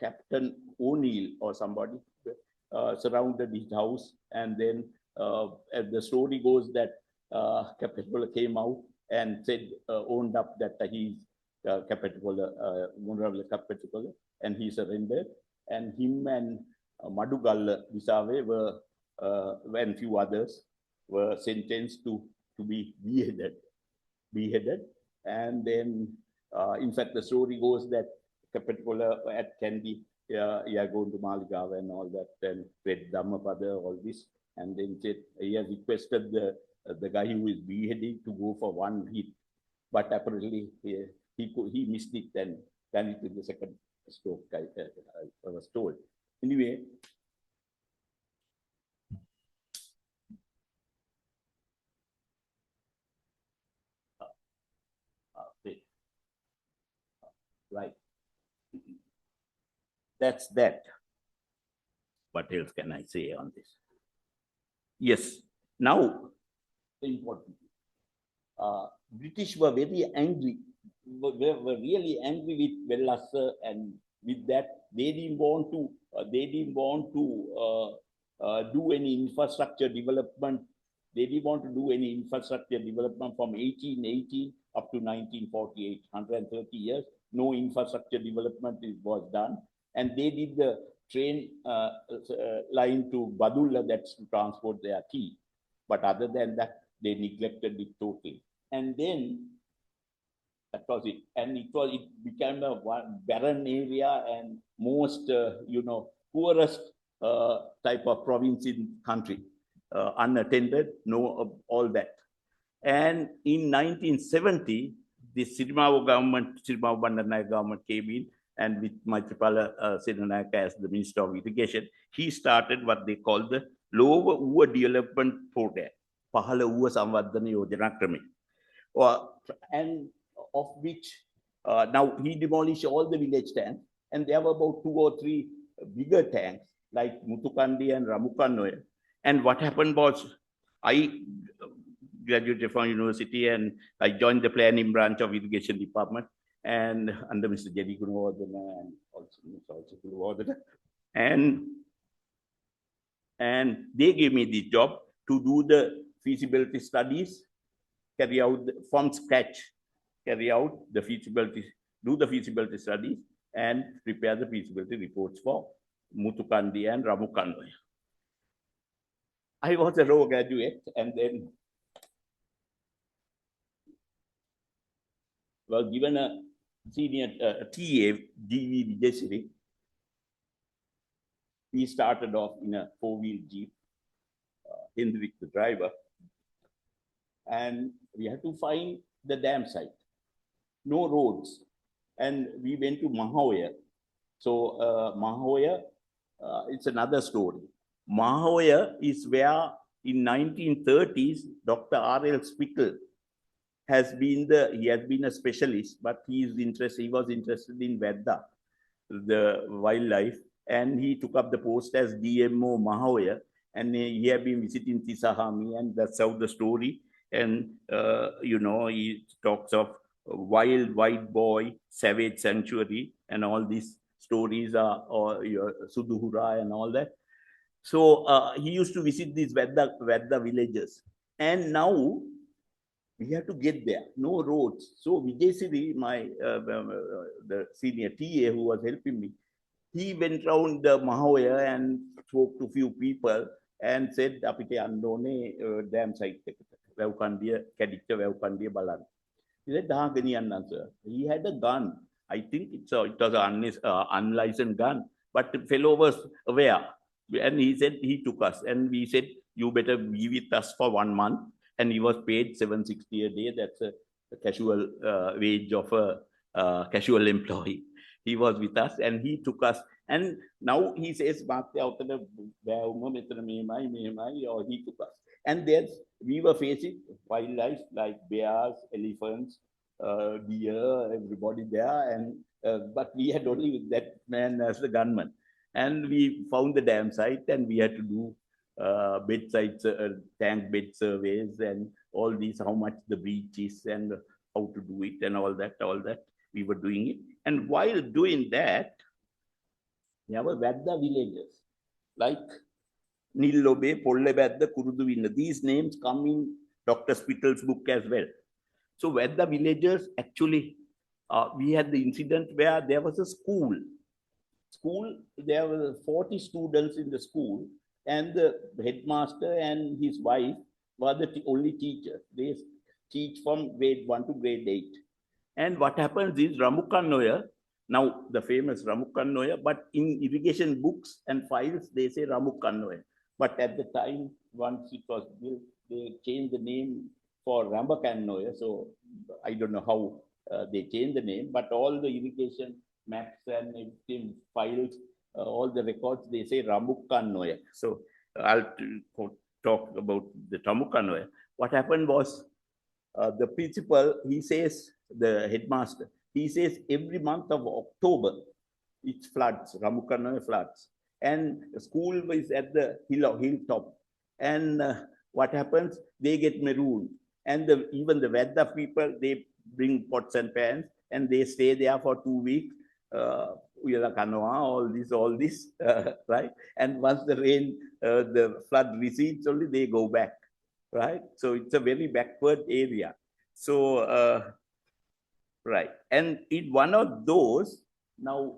Captain O'Neill or somebody surrounded his house. And then the story goes that Kapatipola came out and said, owned up that he's Kapatipola, Munravila Kapatipola, and he surrendered. And him and Madugalla Disave were, and few others were sentenced to be beheaded. And then, in fact, the story goes that Kapatipola at Kandy, going to Maligawa and all that, and read Dhammapada, all this, and then said he has requested the guy who is beheaded to go for 1 hit, but apparently he missed it and ran it with the second stroke. I was told. Anyway. Right. That's that. What else can I say on this? Yes. Now, the important thing. British were very angry, were really angry with Vellassa, and with that, they didn't want to do any infrastructure development. They didn't want to do any infrastructure development from 1880 up to 1948, 130 years. No infrastructure development was done. And they did the train line to Badulla, that's to transport their tea. But other than that, they neglected it totally. And then that was it. And it became a barren area and most, poorest type of province in country, unattended, no, all that. And in 1970, the Sirimao Bandaranaike government came in, and with Maithripala Senanayake as the Minister of Irrigation, he started what they call the Lower Ua Development Program, Pahala Ua Samvardhana Yojana Krame. And of which now he demolished all the village tanks, and there were about 2 or 3 bigger tanks like Mutukandi and Ramukannoya. And what happened was, I graduated from university and I joined the planning branch of irrigation department, and under Mr. Jedi Gunawardena and also Mr. Gunawardena. And they gave me the job to do the feasibility studies, carry out from scratch, carry out the feasibility, do the feasibility studies and prepare the feasibility reports for Mutukandi and Ramukannoya. I was a raw graduate and then was given a senior TA, D.V. Vijayasiri. We started off in a 4-wheel Jeep, Hendrik the driver, and we had to find the dam site. No roads, and we went to Mahoya. So Mahoya, it's another story. Mahoya is where in 1930s, Dr. R.L. Spickle has been a specialist, but he was interested in Vedda, the wildlife, and he took up the post as DMO Mahoya, and he had been visiting Tisahami, and that's how the story. And he talks of wild white boy, savage sanctuary, and all these stories are Suduhura and all that. So he used to visit these Vedda villages, and now we have to get there, no roads. So Vijayasiri, my the senior TA who was helping me, he went around the Mahoya and spoke to few people and said, "Apite andone dam site Vevkandiya Kadicca Vevkandiya balan." He said, "Dahagani sir." He had a gun. I think it was an unlicensed gun, but the fellow was aware, and he said he took us, and we said, "You better be with us for 1 month." And he was paid 760 a day. That's a casual wage of a casual employee. He was with us and he took us. And now he says, or he took us. And we were facing wildlife like bears, elephants, deer, everybody there. And but we had only that man as the gunman. And we found the dam site and we had to do bedside tank bed surveys and all these, how much the breach is and how to do it and all that we were doing it. And while doing that, there were Vedda villages like Nillobe, Pollebadda, Kuruduvinna. These names come in Dr. Spittle's book as well. So Vedda villages, actually, we had the incident where there was a school. There were 40 students in the school, and the headmaster and his wife were the only teachers. They teach from grade 1 to grade 8. And what happens is Ramukannoya, now the famous Ramukannoya, but in irrigation books and files, they say Ramukannoya. But at the time, once it was built, they changed the name for Ramakannoya. So I don't know how they changed the name, but all the irrigation maps and everything, files, all the records, they say Ramukannoya. So I'll talk about the Ramukannoya. What happened was the principal, he says, the headmaster, he says every month of October, it floods, Ramukannoya floods. And the school is at the hilltop. And what happens? They get marooned. And even the Vedda people, they bring pots and pans and they stay there for 2 weeks. Uyala Kanoa, all this, right? And once the flood recedes, only they go back, right? So it's a very backward area. So, right. And in one of those, now,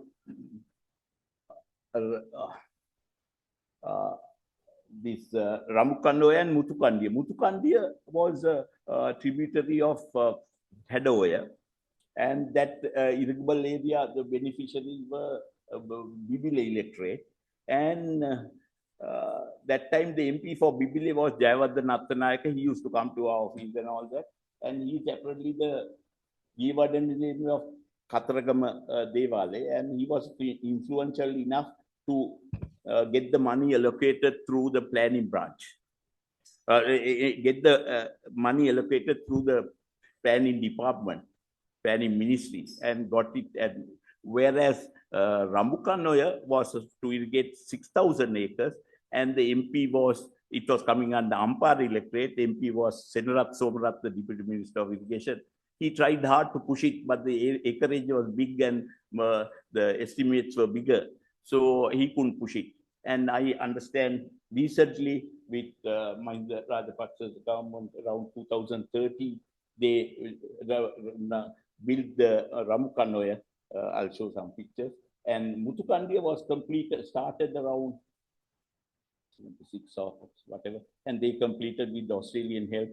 uh, uh, this Ramukandoya and Mutukandia. Mutukandia was a tributary of Hadoya, and that irrigable area, the beneficiaries were Bibile electorate. And that time the MP for Bibile was Jayavardhan Attanayaka. He used to come to our office and all that. And he is apparently the Jayavardhan of Kataragama Devale, and he was influential enough to get the money allocated through the planning branch. Get the money allocated through the planning department, planning ministry, and got it. And whereas Rambukanoya was to irrigate 6,000 acres, and the MP was, it was coming under Ampar electorate. The MP was Senarat Somrat, the Deputy Minister of Irrigation. He tried hard to push it, but the acreage was big and the estimates were bigger. So he couldn't push it. And I understand recently with Mahinda Rajapaksa's government around 2030, they built the Ramukanoya. I'll show some pictures. And Mutukandia was completed, started around 76 or whatever, and they completed with Australian help,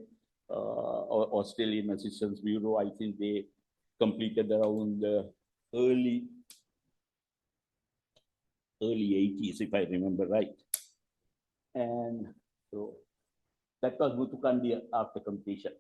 or Australian Assistance Bureau. I think they completed around the early 80s, if I remember right. And so that was Mutukandia after completion.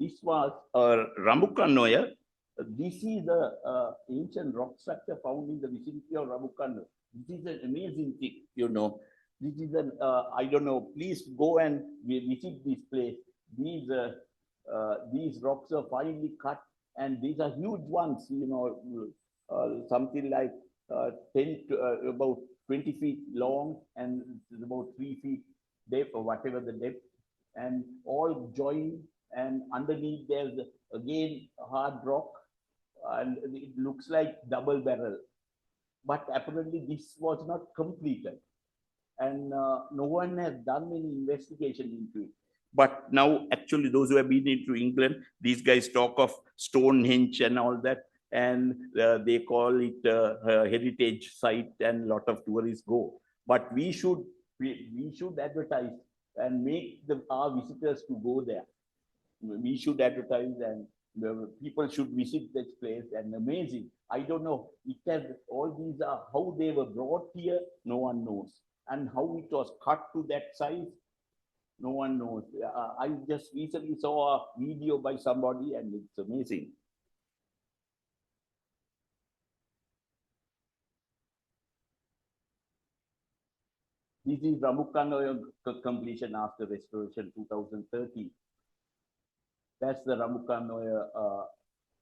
This was Ramukanoya. This is the ancient rock structure found in the vicinity of Ramukanoya. This is an amazing thing, you know. This is an, I don't know, please go and visit this place. These rocks are finely cut, and these are huge ones, you know, something like 10 to about 20 feet long and about 3 feet depth, or whatever the depth, and all joined. And underneath there's again hard rock, and it looks like double barrel. But apparently this was not completed, and no one has done any investigation into it. But now, actually, those who have been into England, these guys talk of Stonehenge and all that, and they call it a heritage site, and a lot of tourists go. But we should advertise and make our visitors to go there. We should advertise, and people should visit this place. And amazing. I don't know. It has all these are how they were brought here. No one knows, and how it was cut to that size. No one knows. I just recently saw a video by somebody, and it's amazing. This is Ramukanoya completion after restoration 2030. That's the Ramukanoya.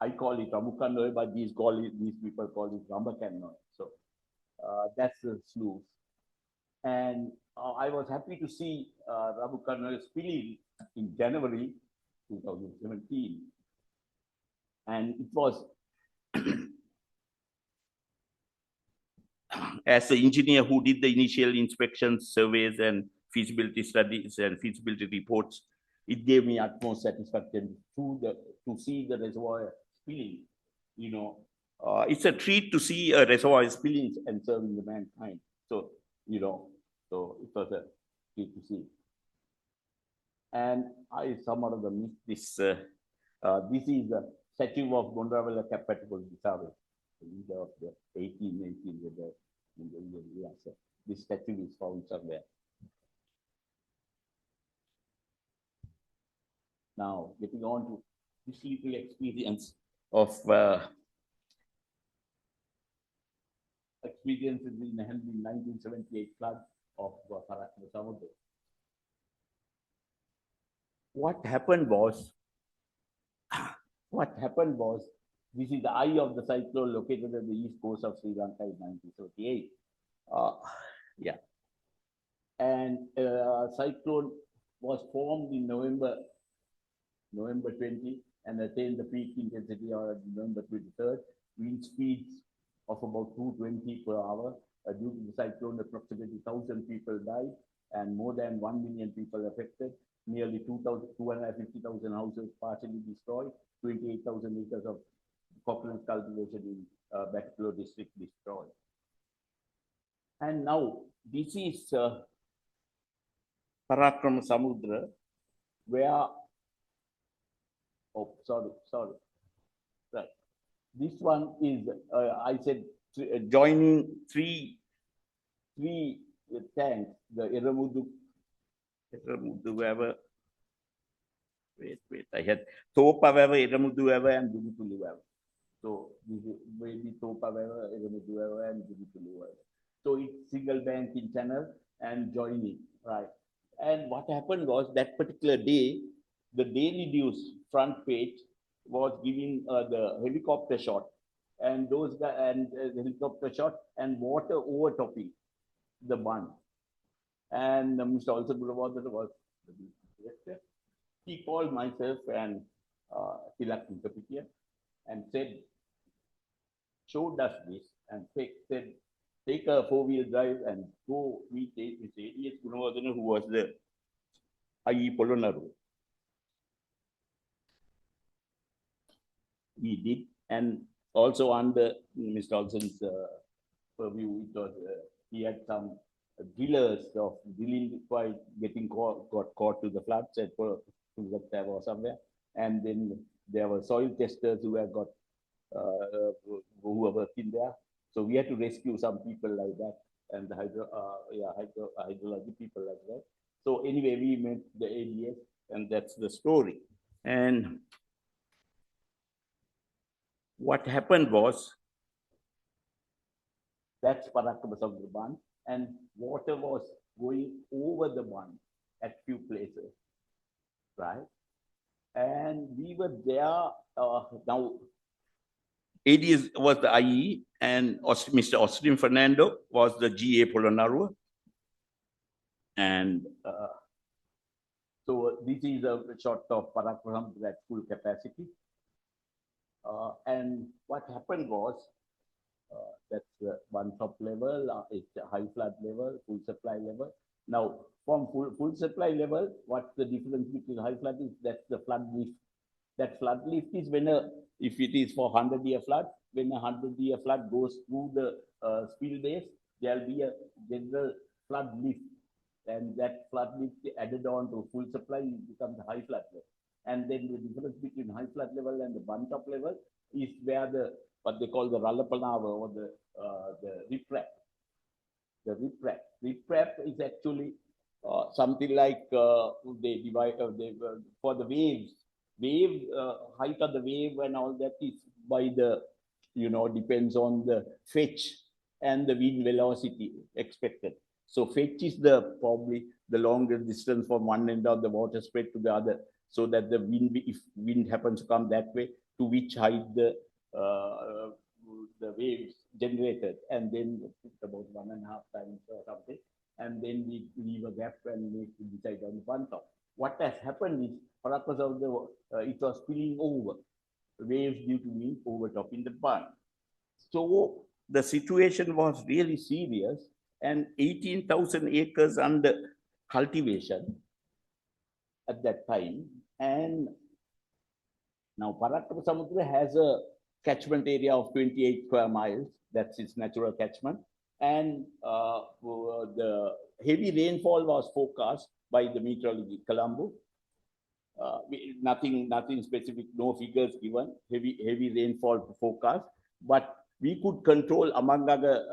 I call it Ramukanoya, but these people call it Rambakanoya. So that's the sluice. And I was happy to see Ramukanoya spilling in January 2017. And it was, as the engineer who did the initial inspections, surveys, and feasibility studies and feasibility reports, it gave me utmost satisfaction to see the reservoir spilling. You know, it's a treat to see a reservoir spilling and serving the mankind. So, you know, so it was a treat to see. And I somehow missed this. This is the statue of Gondravella Kapatipol Disave, the leader of the 1818 with the so this statue is found somewhere. Now, getting on to this little experience of experiences in the 1978 flood of Samudra. What happened was, this is the eye of the cyclone located at the east coast of Sri Lanka in 1938. Yeah. And cyclone was formed in November 20, and attained the peak intensity on November 23rd. wind speeds of about 220 per hour. Due to the cyclone, approximately 1,000 people died and more than 1 million people affected. Nearly 250,000 houses partially destroyed, 28,000 acres of coconut cultivation in Batipur district destroyed. And now this is Parakrama Samudra, where, oh, sorry. Right. This one is, I said, joining three tanks, the Irramudu, wait, I had Thopa Weber, Irramudu Weber, and Dugutulu Weber. So this is maybe Thopa Weber, Irramudu Weber, and Dugutulu Weber. So it's single bank in channel and joining, right? And what happened was that particular day, the Daily News front page was giving the helicopter shot, and those guys and the helicopter shot and water overtopping the bund. And Mr. Also Guruvardhan was the director. He called myself and Tilak Interpitia and said, showed us this and said, take a four-wheel drive and go meet Mr. A.D.S. Guruvardhan, who was the IE Polonaru. We did, and also under Mr. Olson's purview, it was, he had some drillers of drilling quite getting got caught to the floods at Pulvatava or somewhere, and then there were soil testers who had got who were working there. So we had to rescue some people like that, and the hydrology people as well. So anyway, we met the ADS, and that's the story. And what happened was, that's Parakrama Samudra Band, and water was going over the band at few places, right? And we were there. Now, ADS was the IE, and Mr. Austin Fernando was the GA Polonnaruwa. And so this is a shot of Parakrama at full capacity. And what happened was, that's one top level, it's a high flood level, full supply level. Now, from full supply level, what's the difference between high flood is that's the flood lift. That flood lift is when if it is for 100-year flood, when a 100-year flood goes through the spillways, there'll be a general flood lift. And that flood lift added on to full supply becomes the high flood level. And then the difference between high flood level and the bund top level is where what they call the Rallapanawa or the riprap. The riprap is actually something like they divide for the waves. Height of the wave and all that is by the, depends on the fetch and the wind velocity expected. So fetch is probably the longest distance from one end of the water spread to the other, so that the wind, if wind happens to come that way, to which height the waves generated, and then it's about 1.5 times or something, and then we leave a gap and make to decide on the bund top. What has happened is, purpose of it was spilling over, waves due to wind overtopping the bund. So the situation was really serious, and 18,000 acres under cultivation at that time. And now Parakrama Samudra has a catchment area of 28 square miles. That's its natural catchment. And the heavy rainfall was forecast by the meteorology, Colombo. Nothing specific, no figures given, heavy rainfall forecast. But we could control among other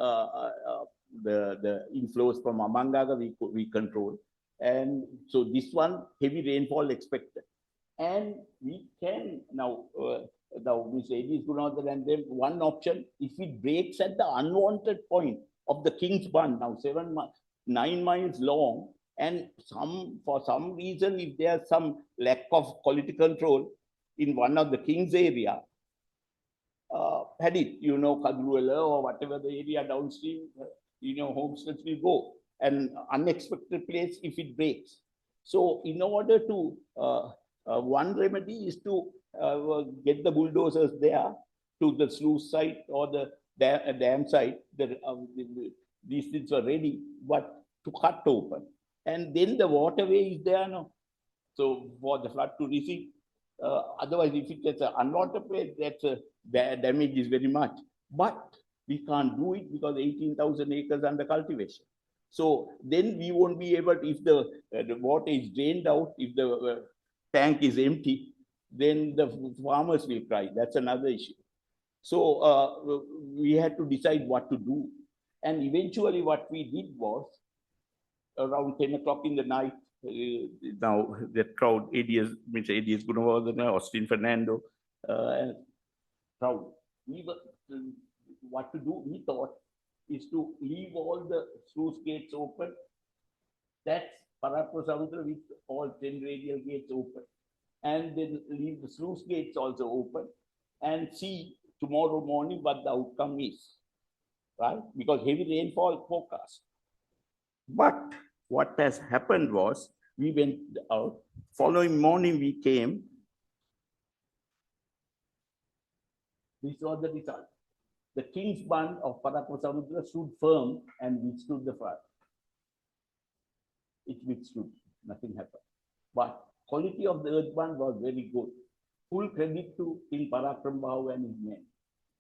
the inflows from Amangaga, we control. And so this one, heavy rainfall expected. And we can now, Ms. A.D.S. Gunawardhan and then one option, if it breaks at the unwanted point of the King's Bund, now 9 miles long, and for some reason, if there's some lack of quality control in one of the King's area, had it, Kadruela or whatever the area downstream, homesteads will go, and unexpected place if it breaks. So in order to, one remedy is to get the bulldozers there to the sluice side or the dam side, these things were ready, but to cut open. And then the waterway is there now. So for the flood to receive, otherwise, if it gets an unwanted place, the damage is very much. But we can't do it because 18,000 acres under cultivation. So then we won't be able to, if the water is drained out, if the tank is empty, then the farmers will cry. That's another issue. So we had to decide what to do. And eventually what we did was, around 10 o'clock in the night, now that crowd, ADS, Mr. ADS Gunawardena, Austin Fernando, crowd, what to do, we thought, is to leave all the sluice gates open. That's Parappa Samudra with all 10 radial gates open. And then leave the sluice gates also open and see tomorrow morning what the outcome is, right? Because heavy rainfall forecast. But what has happened was, we went out, following morning we came, this was the result. The King's Bund of Parappa Samudra stood firm and withstood the flood. It withstood, nothing happened. But quality of the earth bund was very good. Full credit to King Parakram Bahu and his men.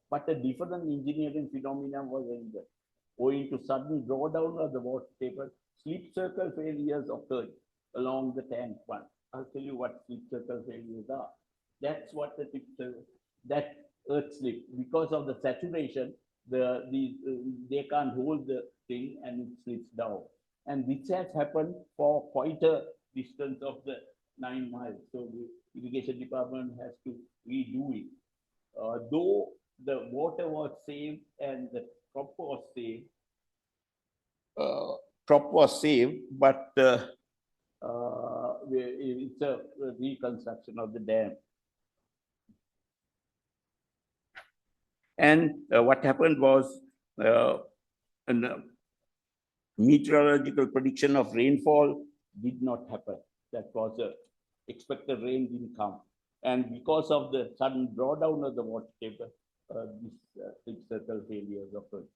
But a different engineering phenomenon was entered. Owing to sudden drawdown of the water table, slip circle failures occurred along the tank bund. I'll tell you what slip circle failures are. That's what that earth slip, because of the saturation, they can't hold the thing and it slips down. And this has happened for quite a distance of the 9 miles. So the irrigation department has to redo it. Though the water was saved and the crop was saved, but it's a reconstruction of the dam. And what happened was, meteorological prediction of rainfall did not happen. That was expected rain didn't come. And because of the sudden drawdown of the water table, this slip circle failures occurred.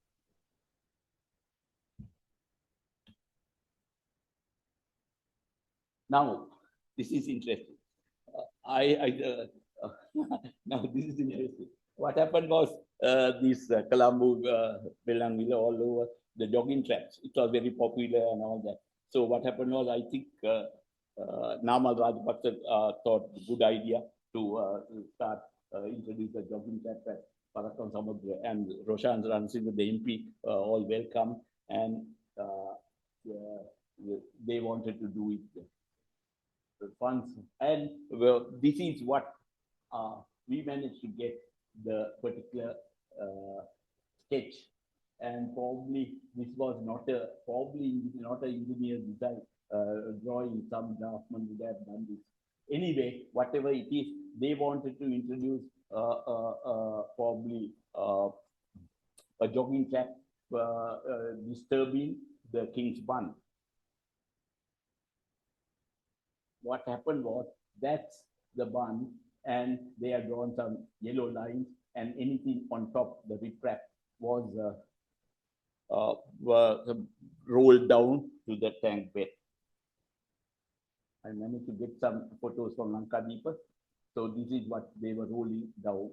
Now, this is interesting. Now, this is interesting. What happened was, this Colombo, Belangville, all over, the jogging tracks, it was very popular and all that. So what happened was, I think Namal Rajapaksa thought good idea to start introduce a jogging track at Parakram Samudra, and Roshan Ransinga, the MP, all welcome, and they wanted to do it. The funds, and well, this is what we managed to get the particular sketch, and probably this was not a engineer design drawing. Some draftsman would have done this. Anyway, whatever it is, they wanted to introduce probably a jogging track disturbing the King's Bund. What happened was, that's the bund, and they had drawn some yellow lines, and anything on top, the riprap, was rolled down to the tank bed. I managed to get some photos from Lanka. So this is what they were rolling down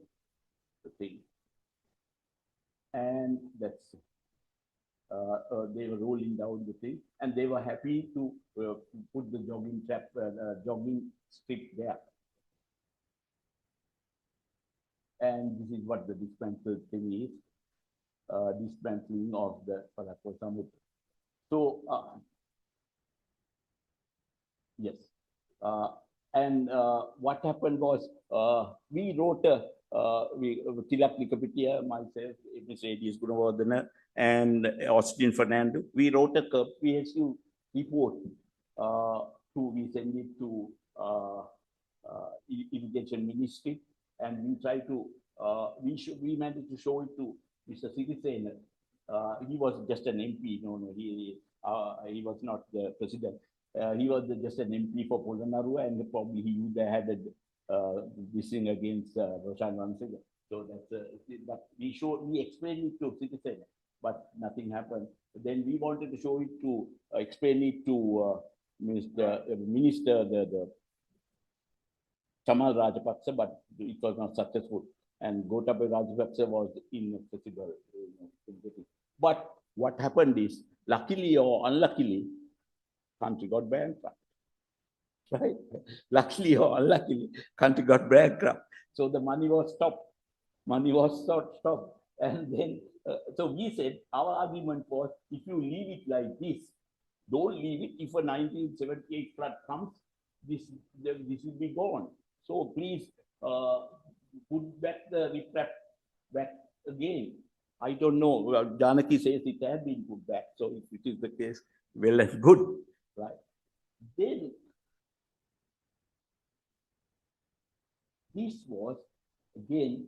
the thing. And that's they were rolling down the thing, and they were happy to put the jogging strip there. And this is what the dismantled thing is, dismantling of the Parappa Samudra. So, yes. And what happened was, we wrote Tilak Nikapitiya, myself, Mr. A.D.S. Gunawardena, and Austin Fernando. We wrote a PSU report we send it to Irrigation Ministry, and we try to, we managed to show it to Mr. Sirisena. He was just an MP, he was not the president. He was just an MP for Polonnaruwa, and probably he would have had this thing against Roshan Ransinga. So but we explained it to citizens, but nothing happened. Then we wanted to show it to, explain it to Minister, the Chamal Rajapaksa, but it was not successful. And Gotabaya Rajapaksa was inaccessible. But what happened is, luckily or unluckily, country got bankrupt. Right? Luckily or unluckily, country got bankrupt. So the money was stopped. Money was stopped. And then, so we said, our argument was, if you leave it like this, don't leave it. If a 1978 flood comes, this will be gone. So please put back the riprap back again. I don't know. Well, Janaki says it has been put back. So if it is the case, well and good, right? Then this was again.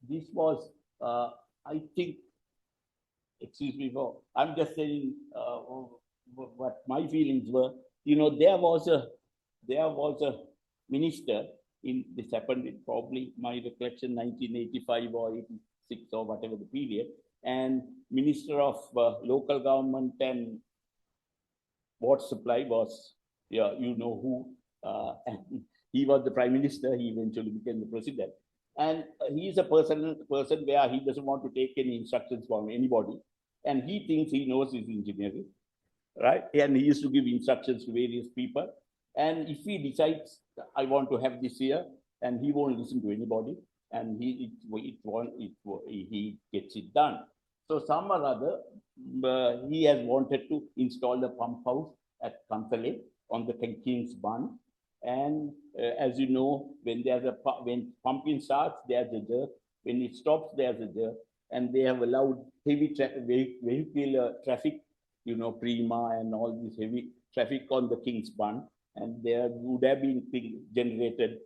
This was I think. Excuse me for. I'm just saying what my feelings were. You know, there was a minister in this happened in probably my recollection 1985 or 86 or whatever the period, and Minister of Local Government and Water Supply was, yeah, you know who, and he was the Prime Minister. He eventually became the President, and he is a person where he doesn't want to take any instructions from anybody, and he thinks he knows his engineering, right? And he used to give instructions to various people. And if he decides, I want to have this here, and he won't listen to anybody, and he gets it done. So some or other, he has wanted to install the pump house at Kantale on the King's Bund. And as you know, when pumping starts, there's a jerk. When it stops, there's a jerk. And they have allowed heavy vehicular traffic, you know, Prima and all this heavy traffic on the King's Bund. And there would have been generated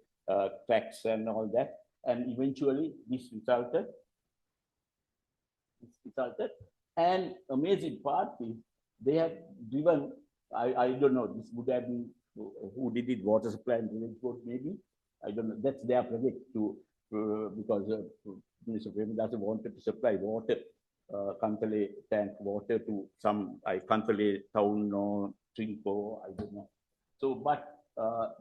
tracks and all that. And eventually this resulted. And amazing part is they have driven, I don't know, this would have been, who did it, Water Supply and Drainage Board maybe. I don't know, that's their project to, because Minister Premadasa wanted to supply water, Kantale tank water to some, Kantale town or Trinco, I don't know. So, but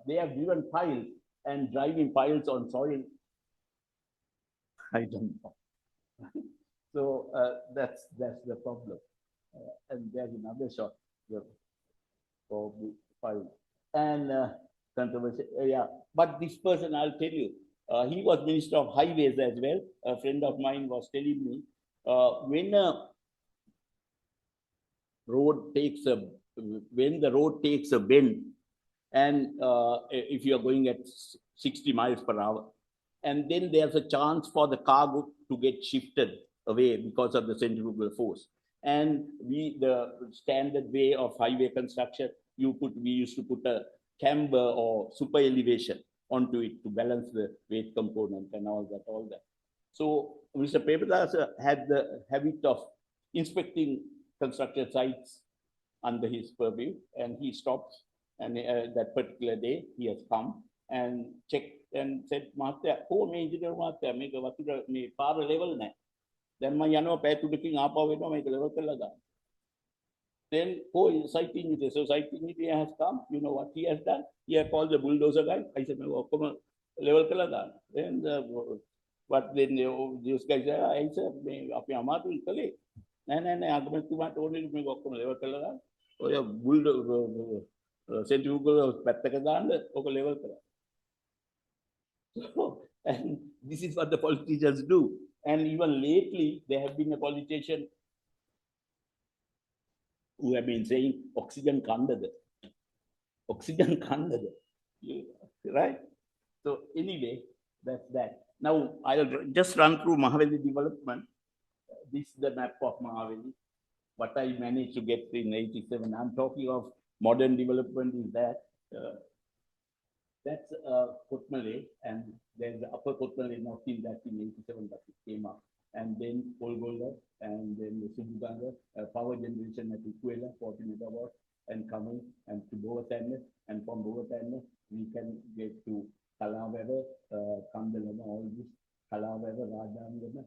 they have driven piles and driving piles on soil. I don't know. So that's the problem. And there's another shot for the file. And controversy, yeah. But this person, I'll tell you, he was Minister of Highways as well. A friend of mine was telling me, when the road takes a bend, and if you are going at 60 miles per hour, and then there's a chance for the cargo to get shifted away because of the centrifugal force. And the standard way of highway construction, we used to put a camber or super elevation onto it to balance the weight component and all that. So Mr. Premadasa had the habit of inspecting construction sites under his purview, and he stops. And that particular day, he has come and checked and said, "Mahatya, oh, engineer Mahatya, make a far level now. Then my yano pay to looking up make a level kalaga." Then, oh, site engineer. So site engineer has come. You know what he has done? He has called the bulldozer guy. I said, "No, come level kalaga." Then but then this guy said, "I said, api amatu kale." No, argument only me level kalaga. Oh, yeah, bulldozer. Centrifugal පැත්තක දාන්න ඔක level කරා. And this is what the politicians do. And even lately, there have been a politician who have been saying oxygen kandada. Oxygen kandada. Right? So anyway, that's that. Now I'll just run through Mahaveli development. This is the map of Mahaveli. What I managed to get in 87. I'm talking of modern development is that that's Kotmale, and there's the upper Kotmale, not in that in 87, but it came up. And then Polgola, and then the Subuganga, power generation at Ukuela, 40 megawatts, and coming and to Bovatane, and from Bovatane, we can get to Kalavera, Kandalama, all this. Kalaweva Radangana,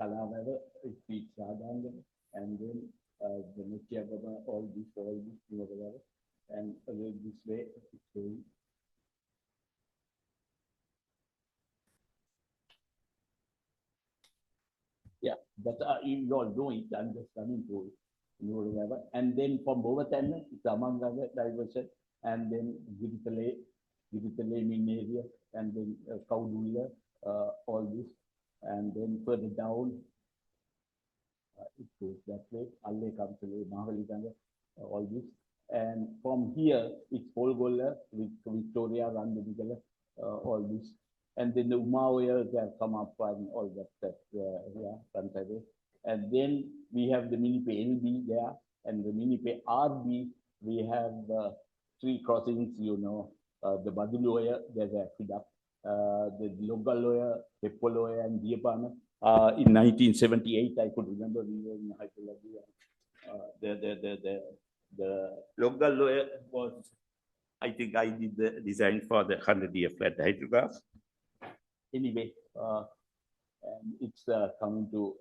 Kalaweva speaks Radangana, and then the Nityagama, all this, whatever, and this way it's going. Yeah, but you all know it. I'm just coming to it. You will remember. And then from Bovatana, it's among other diversion, and then Givitale main area, and then Kaudula, all this. And then further down, it goes that way. Alle Kamsale, Mahaliganga, all this. And from here, it's Polgola with Victoria, Randavigala, all this. And then the Umayyas have come up and all that stuff, yeah, Rantave. And then we have the Minipe LB there, and the Minipe RB. We have three crossings, you know, the Baduloya, there's a Fidak, the Logaloya, Pepoloya, and Diapana. In 1978, I could remember we were in Hyderabad. The local lawyer was, I think I did the design for the 100-year flat Hyderabad. Anyway, and it's coming to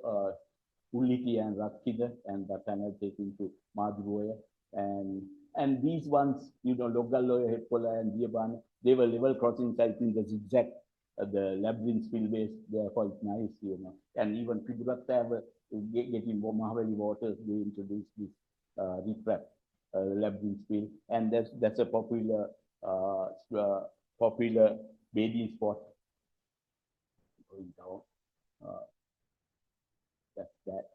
Uliti and Ratkida, and the channel taking to Madhuya. And these ones, you know, local lawyer, Hepola, and Diaban, they were level crossings, I think the zigzag. The labyrinth spillways, they are quite nice, you know. And even Pidurakta getting more Mahavali waters, they introduced this riprap labyrinth spill, and that's a popular popular bathing spot going down. That's that.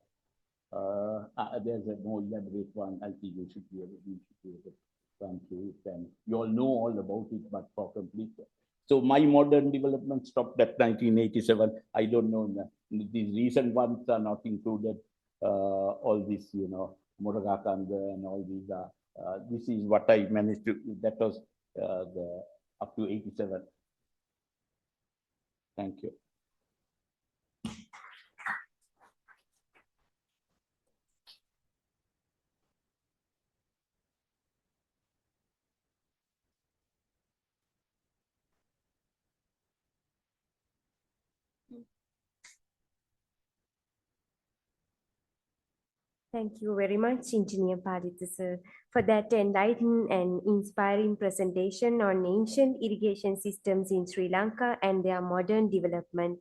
There's a more elaborate one. I think we should be able to run through it, and you all know all about it, but for complete. So my modern development stopped at 1987. I don't know. These recent ones are not included. All this, you know, Murugakanda and all these are. This is what I managed to. That was the up to 87. Thank you. Thank you very much, Engineer Paditha sir, for that enlightening and inspiring presentation on ancient irrigation systems in Sri Lanka and their modern development.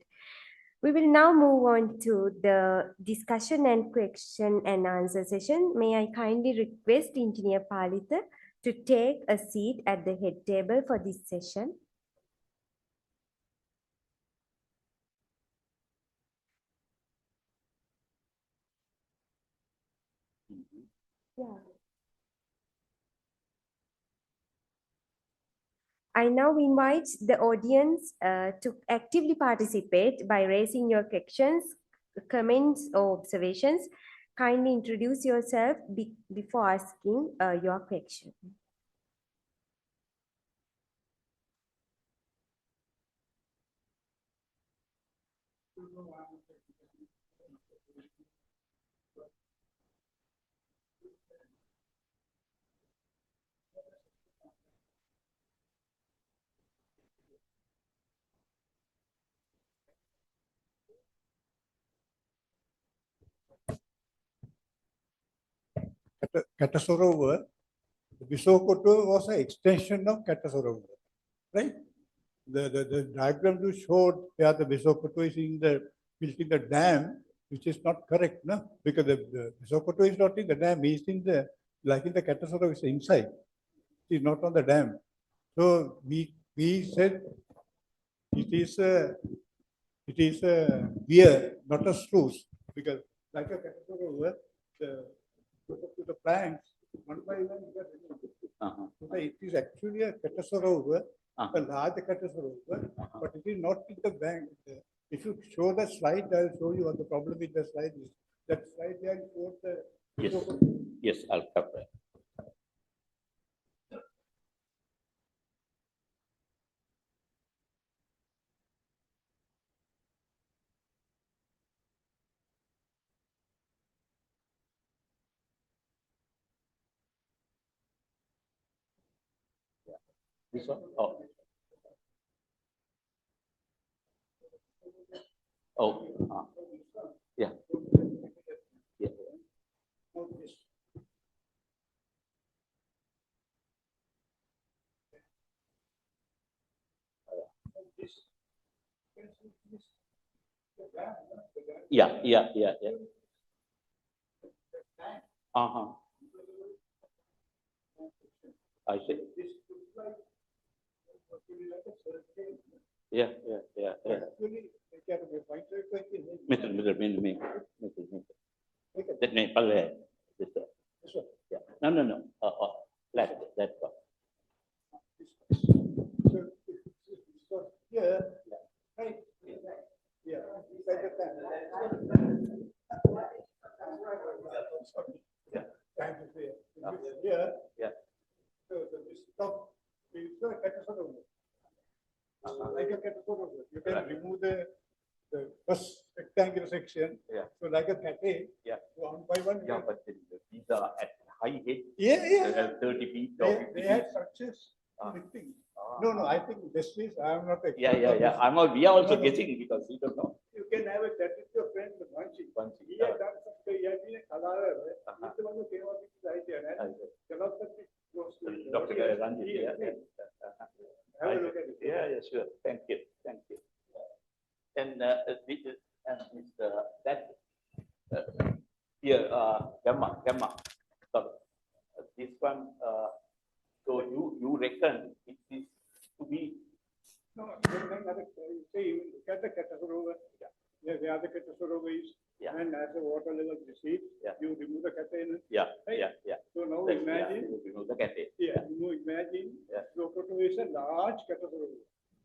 We will now move on to the discussion and question and answer session. May I kindly request Engineer Palitha to take a seat at the head table for this session. Yeah. I now invite the audience to actively participate by raising your questions, comments, or observations. Kindly introduce yourself before asking your question. Katasorovar, the Visokoto was an extension of Katasorovar, right? The diagram you showed where the Visokoto is in the built in the dam, which is not correct, no? Because the Visokoto is not in the dam, he's in the like in the Katasorovar is inside. It is not on the dam. So we said it is a weir, not a sluice, because like a Katasorovar, to the plants, one by one, so it is actually a Katasorovar, a large Katasorovar, but it is not in the bank. If you show the slide, I'll show you what the problem with the slide is. That slide there shows the. Yes, yes, I'll cover it. This one? Oh. Oh, yeah. Yeah. Yeah, yeah, yeah, yeah. Uh-huh. I see. Yeah, yeah, yeah, yeah. That name, Palay. This one. Yeah. No, no, no. Left, that one. Yeah, right. Yeah, like a tank. Yeah. Thank you, sir. Yeah. Yeah. So this top, it's a catastrophe. Like a catastrophe. You can Right. remove the first rectangular section. Yeah. So like a cafe. Yeah. One by one. Yeah, but these are at high height. Yeah, yeah. 30 feet or 50 They feet. had structures. Lifting. No, I think this is, I am not. Yeah, yeah, yeah. We are also No. guessing because we don't know. You can have a chat with your friend, Vanchi. Vanchi, He had done something, he had been a color. Uh-huh. He's the one who came up with this idea. And cannot be close to it. Dr. Ranjit, He yeah. agreed. I- Have a look at it. Yeah, yeah, sure. Thank you. Thank you. And this is, and this, that, here, gamma. Sorry. This one, so you reckon it is to be, No, say you look at the catastrophe. Yeah, the other catastrophe is, Yeah. and as the water level recedes, Yeah. you remove the container. yeah, Right. yeah. So now That's- imagine, you know, look at it. yeah, you imagine, Yeah. Sokoto is a large catastrophe,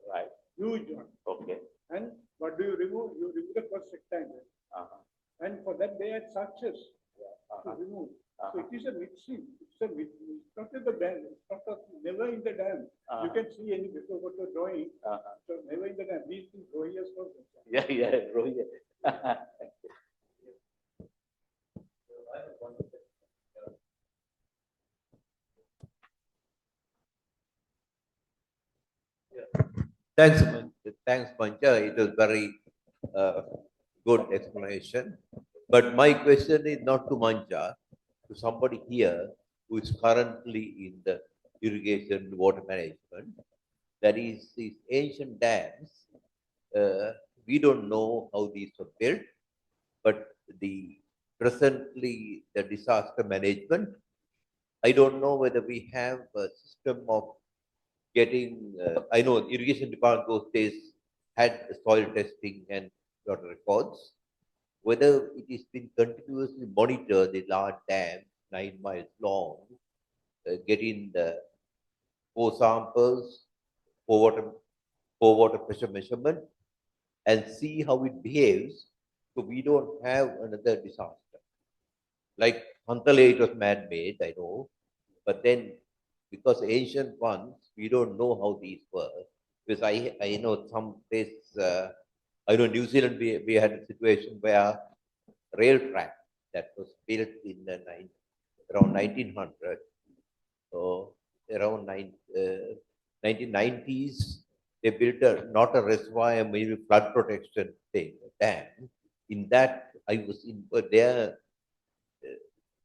Right. huge one. Okay. And what do you remove? You remove the first rectangle. Uh-huh. And for that, they had structures to Uh-huh. remove. So Uh-huh. it is a mixing. It's a it's not in the dam. It's not never in the dam. Uh-huh. You can see any Visokoto drawing. Uh-huh. So never in the dam. These things grow here for. Yeah, yeah, Rohit. Thanks, thanks, Pancha. It was very good explanation. But my question is not to Mancha, to somebody here who is currently in the irrigation water management. That is, these ancient dams. We don't know how these were built, but the presently the disaster management. I don't know whether we have a system of getting, I know irrigation department those days had soil testing and water records. Whether it has been continuously monitored, the large dam, 9 miles long, getting the core samples, core water pressure measurement, and see how it behaves, so we don't have another disaster. Like Hantale, it was man-made, I know, but then because ancient ones, we don't know how these were. Because I know some places, I know New Zealand, we had a situation where rail track that was built in the around 1900, so around 1990s, they built not a reservoir, maybe flood protection thing, dam. In that, I was in, but there,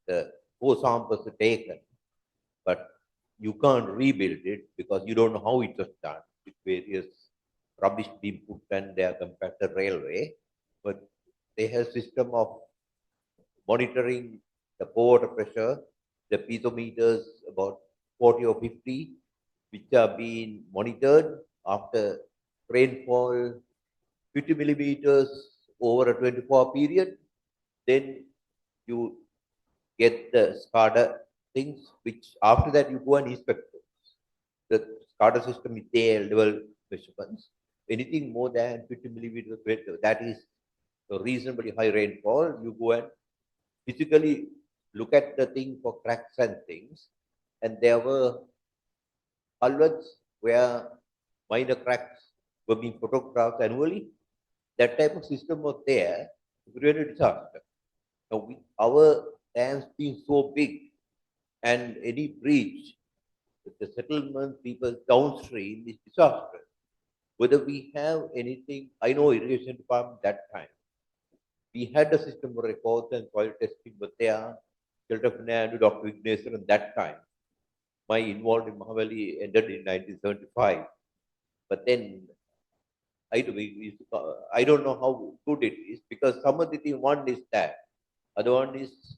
the core samples are taken, but you can't rebuild it because you don't know how it was done with various rubbish being put and they are compacted railway. But they have system of monitoring the pore water pressure, the piezometers about 40 or 50, which are being monitored after rainfall 50 millimeters over a 24-hour period. Then you get the SCADA things, which after that you go and inspect those. The SCADA system is there, level measurements. Anything more than 50 millimeters, that is a reasonably high rainfall, you go and physically look at the thing for cracks and things. And there were culverts where minor cracks were being photographed annually. That type of system was there to prevent a disaster. Now, our dams being so big and any breach, the settlement people downstream is disastrous. whether we have anything. I know irrigation department that time. We had a system of records and soil testing, but there, Dr. Dr. Ignacio at that time. My involved in Mahavali ended in 1975. But then I don't know how good it is because some of the thing, one is that, other one is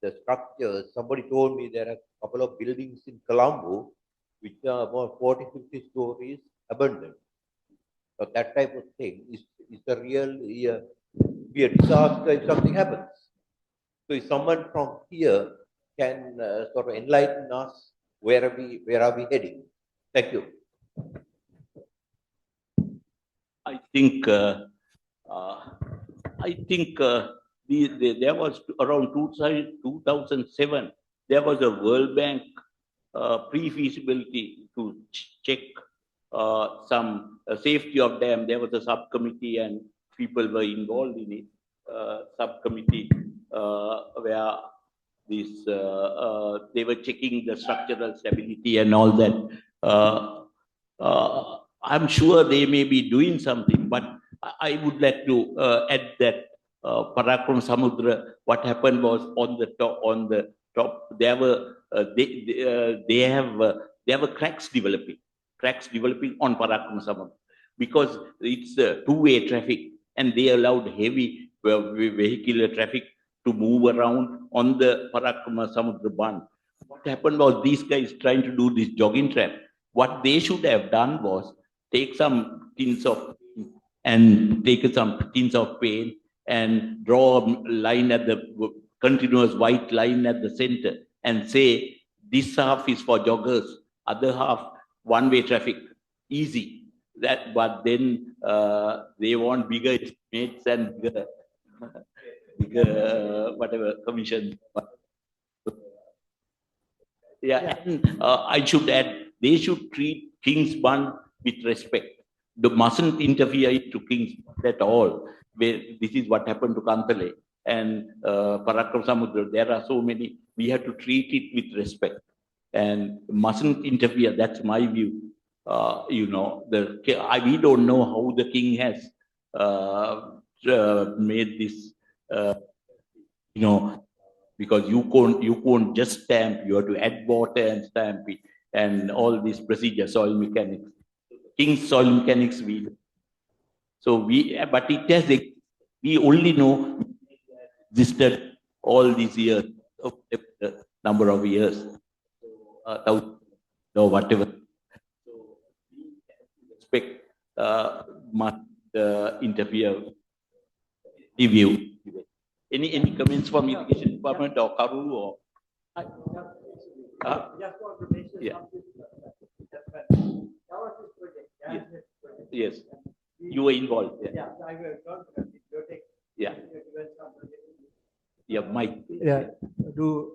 the structures. Somebody told me there are a couple of buildings in Colombo which are about 40, 50 stories abandoned. So that type of thing is a real be a disaster if something happens. So if someone from here can sort of enlighten us, where are we heading? Thank you. I think there was around 2007, there was a World Bank pre-feasibility to check some safety of dam. There was a subcommittee and people were involved in it. Subcommittee where this they were checking the structural stability and all that. I'm sure they may be doing something, but I would like to add that Parakram Samudra, what happened was on the top, there were they have cracks developing on Parakram Samudra because it's two-way traffic and they allowed heavy vehicular traffic to move around on the Parakram Samudra Band. What happened was these guys trying to do this jogging track. What they should have done was take some tins of paint and draw a line at the continuous white line at the center and say this half is for joggers, other half one-way traffic, easy. But then they want bigger estimates and bigger whatever commission. Yeah, and I should add, they should treat King's Bund with respect. They mustn't interfere to King's Bund at all. This is what happened to Kantale and Parakram Samudra. There are so many. We have to treat it with respect and mustn't interfere. That's my view. We don't know how the king has made this. Because you can't just stamp, you have to add water and stamp it, and all these procedures, soil mechanics. King's soil mechanics, but it has, we only know existed all these years, number of years, or whatever. So we expect must interfere, review. Any comments from Irrigation Department or Karu or? Just want to mention something. Yes. You were involved. Yeah, I was involved. Yeah. Yeah, Mike. Yeah, do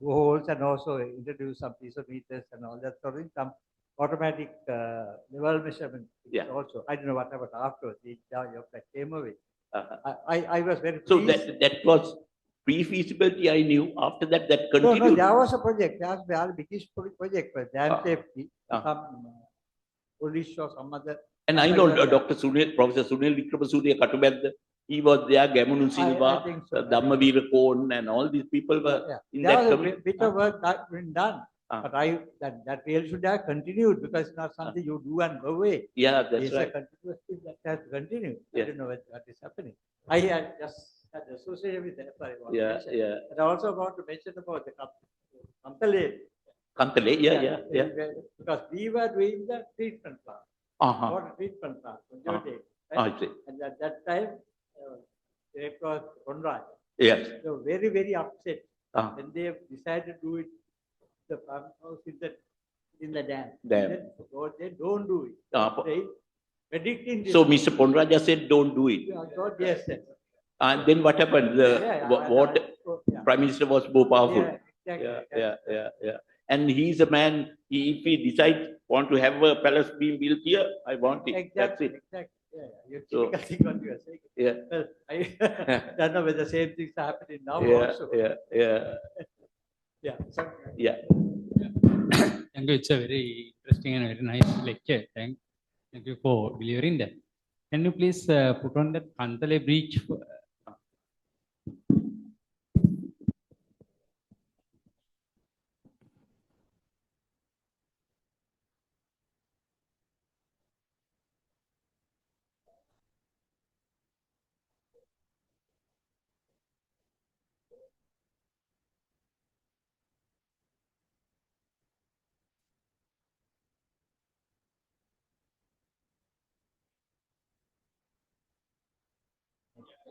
holes and also introduce some piece of meters and all that sort of thing. Some automatic level measurement. Yeah. Also, I don't know what happened afterwards. Your came away. I was very So pleased. that was pre-feasibility. I knew. After that continued. No, there was a project. There was a biggest project for dam safety. Some police or some other. And I know Dr. Sunil, Professor Sunil Vikramasuriya Katubed, he was there, Gamunun Silva, so. Dhammavira Kon, and all these people were in that There was committee. a bit of work that been done. But that really should have continued because it's not something you do and go away. Yeah, that's It's right. a continuous thing that has to continue. Yeah. I don't know what is happening. I had just had associated with that. Yeah. And I also want to mention about the Kantale. Kantale, yeah. Because we were doing the treatment plant, water treatment plant, I see. and at that time, it was Conrad. Yes. They were very, very upset Ah. when they decided to do it. The farmhouse in the dam. Dam. They don't do it. They predicting this. So Mr. Ponraja said, don't do it. I thought, yes, sir. And then what happened? Prime Minister was more powerful. Yeah, exactly. Yeah. And he's a man, if he decides, want to have a palace being built here, I want it. Exactly. That's it. Exactly. Yeah. So- You think what you are saying. Yeah. Well, I don't know whether the same things are happening now also. Yeah. Yeah. Thank you. It's a very interesting and very nice lecture. Thank you for delivering that. Can you please put on that Kantale bridge?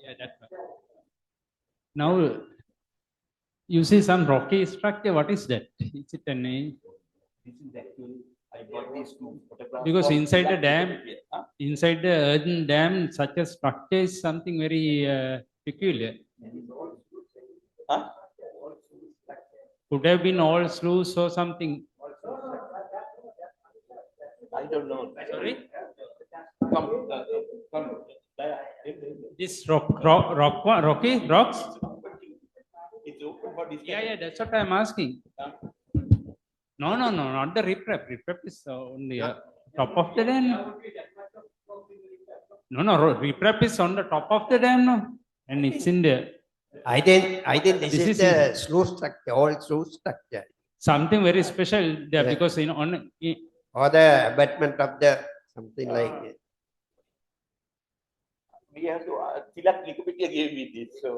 Yeah, that's right. Now, you see some rocky structure. What is that? Is it a name? This is actually, I got these two photographs. Because of inside the that dam, little bit, huh? inside the earthen dam, such a structure is something very peculiar. Huh? Could have been all sluice or something. I don't know. Sorry? Come, come. This rocky rocks? It's open for discussion. Yeah, that's what I'm asking. No, not the riprap. Riprap is on the top of the dam. No, riprap is on the top of the dam, no? And it's in the. I think this This is is the sluice structure, all sluice structure. something very special there Yeah. because Or the abutment of the something like it. We have to, Tilak Nikopitia gave me this, so.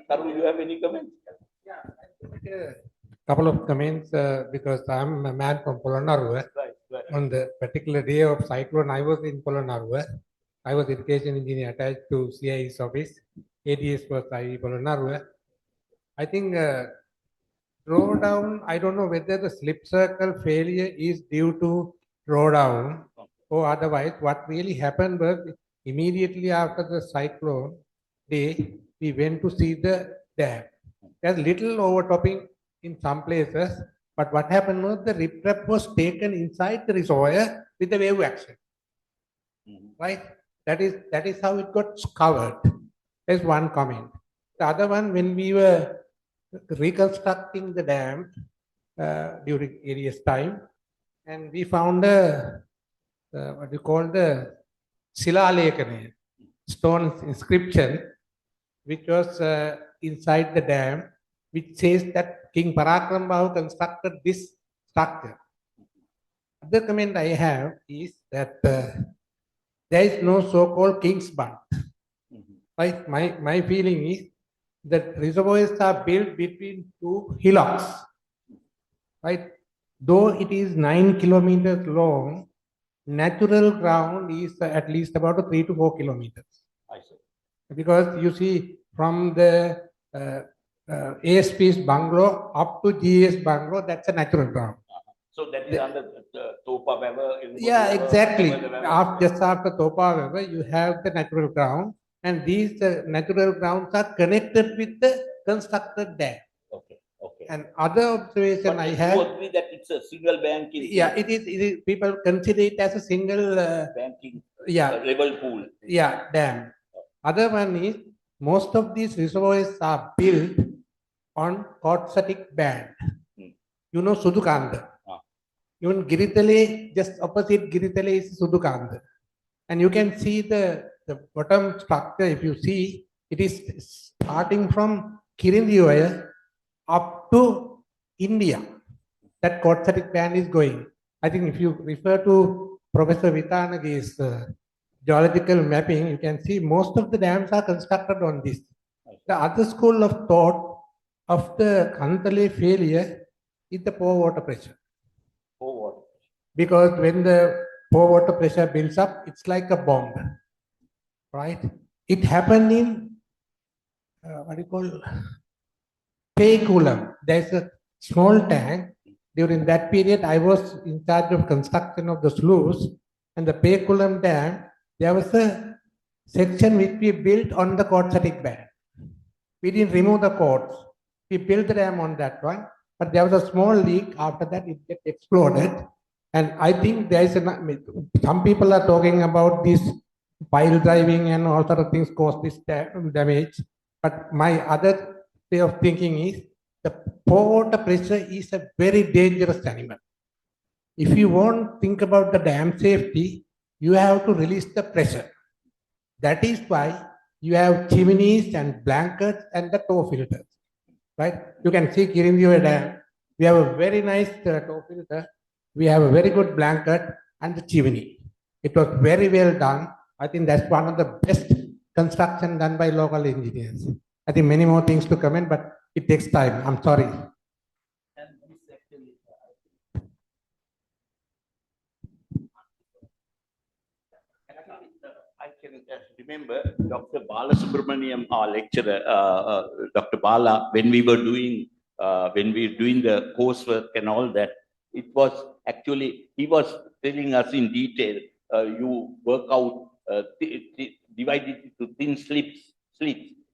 Karul, you have any comments? Couple of comments because I'm a man from Polonnaruwa. Right. On the particular day of cyclone, I was in Polonnaruwa. I was irrigation engineer attached to CI's office. ADS was IE Polonnaruwa. I think drawdown, I don't know whether the slip circle failure is due to drawdown or otherwise. What really happened was immediately after the cyclone day, we went to see the dam. There's little overtopping in some places, but what happened was the riprap was taken inside the reservoir with the wave action. Right? That is how it got covered. There's one comment. The other one, when we were reconstructing the dam during ADS time, and we found what you call the Silalekane, stone inscription, which was inside the dam, which says that King Parakram Bahu constructed this structure. The comment I have is that there is no so-called King's Bund. Right? My feeling is that reservoirs are built between two hillocks. Right? Though it is 9 kilometers long, natural ground is at least about 3 to 4 kilometers. I see. Because you see from the ASP's bungalow up to GS bungalow, that's a natural ground. So that is under the Topa Weber. Yeah, exactly. Just after Topa Weber, you have the natural ground, and these natural grounds are connected with the constructed dam. Okay. And other observation But I you have. agree that it's a single bank in Yeah, it is. People consider it as a single. banking level pool. Yeah, dam. Other one is most of these reservoirs are built on quartzitic band. You know Sudukanda. Even Giritale, just opposite Giritale is Sudukanda. And you can see the bottom structure. If you see, it is starting from Kirindioya up to India. That quartzitic band is going. I think if you refer to Professor Vitanagi's geological mapping, you can see most of the dams are constructed on this. The other school of thought of the Kantale failure is the poor water pressure. Because when the poor water pressure builds up, it's like a bomb, right? It happened in what do you call Pekulam. There's a small tank. During that period, I was in charge of construction of the sluice and the Pekulam Dam. There was a section which we built on the quartzitic bed. We didn't remove the cords. We built the dam on that one, but there was a small leak. After that, it get exploded. And I think there is some people are talking about this pile driving and all sort of things cause this damage. But my other way of thinking is the pour water pressure is a very dangerous animal. If you want to think about the dam safety, you have to release the pressure. That is why you have chimneys and blankets and the tow filters, right? You can see Kirindiyo Dam. We have a very nice tow filter. We have a very good blanket and the chimney. It was very well done. I think that's one of the best construction done by local engineers. I think many more things to come in, but it takes time. I'm sorry. I can remember Dr. Bala Subramaniam, our lecturer, Dr. Bala, when we were doing the coursework and all that, it was actually, he was telling us in detail, you work out, divide it into thin slits,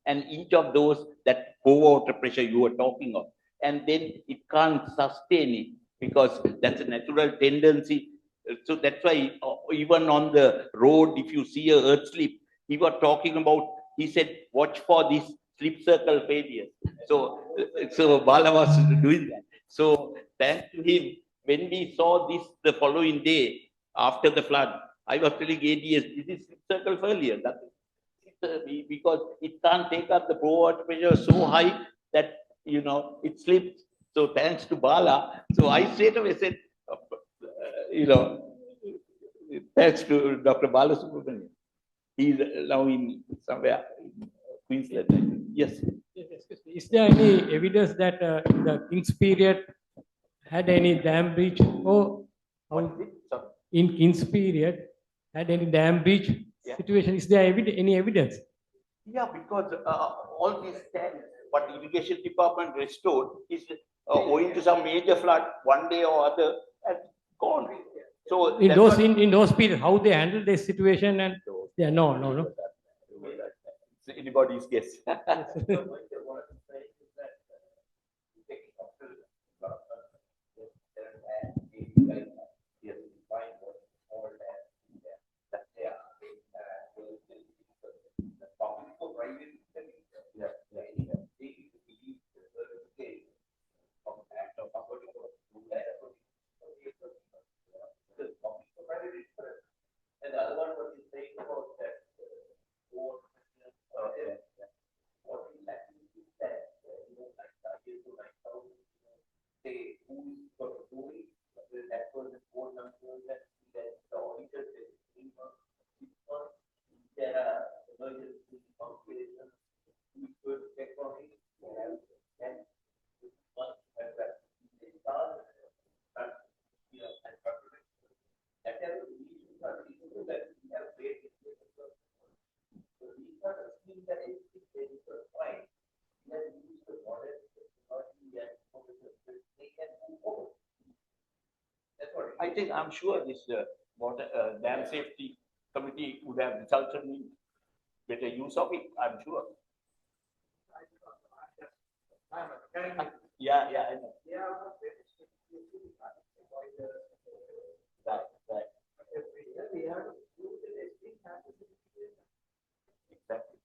and each of those, that pour water pressure you were talking of, and then it can't sustain it because that's a natural tendency. So that's why even on the road, if you see a earth slip, he was talking about, he said, watch for this slip circle failure. So Bala was doing that. So thanks to him, when we saw this the following day after the flood, I was telling ADS, this is slip circle failure. Because it can't take up the pour water pressure so high that, it slips. So thanks to Bala. So I straight away said, thanks to Dr. Bala Subramanian. He's now in somewhere in Queensland. Yes. Is there any evidence that in the King's period had any dam breach or in King's period had any dam breach situation? Is there any evidence? Yeah, because all these tanks, what irrigation department restored is owing to some major flood one day or other and gone. So in those periods, how they handled this situation and no. It's anybody's guess. And the other one was saying about that what is actually said, like say who's got to do it, that was the phone number that the auditor said, there are emergency calculations, we could check on it, and I think I'm sure this water dam safety committee would have resulted in better use of it. I'm sure. Yeah, I know. Right. Exactly.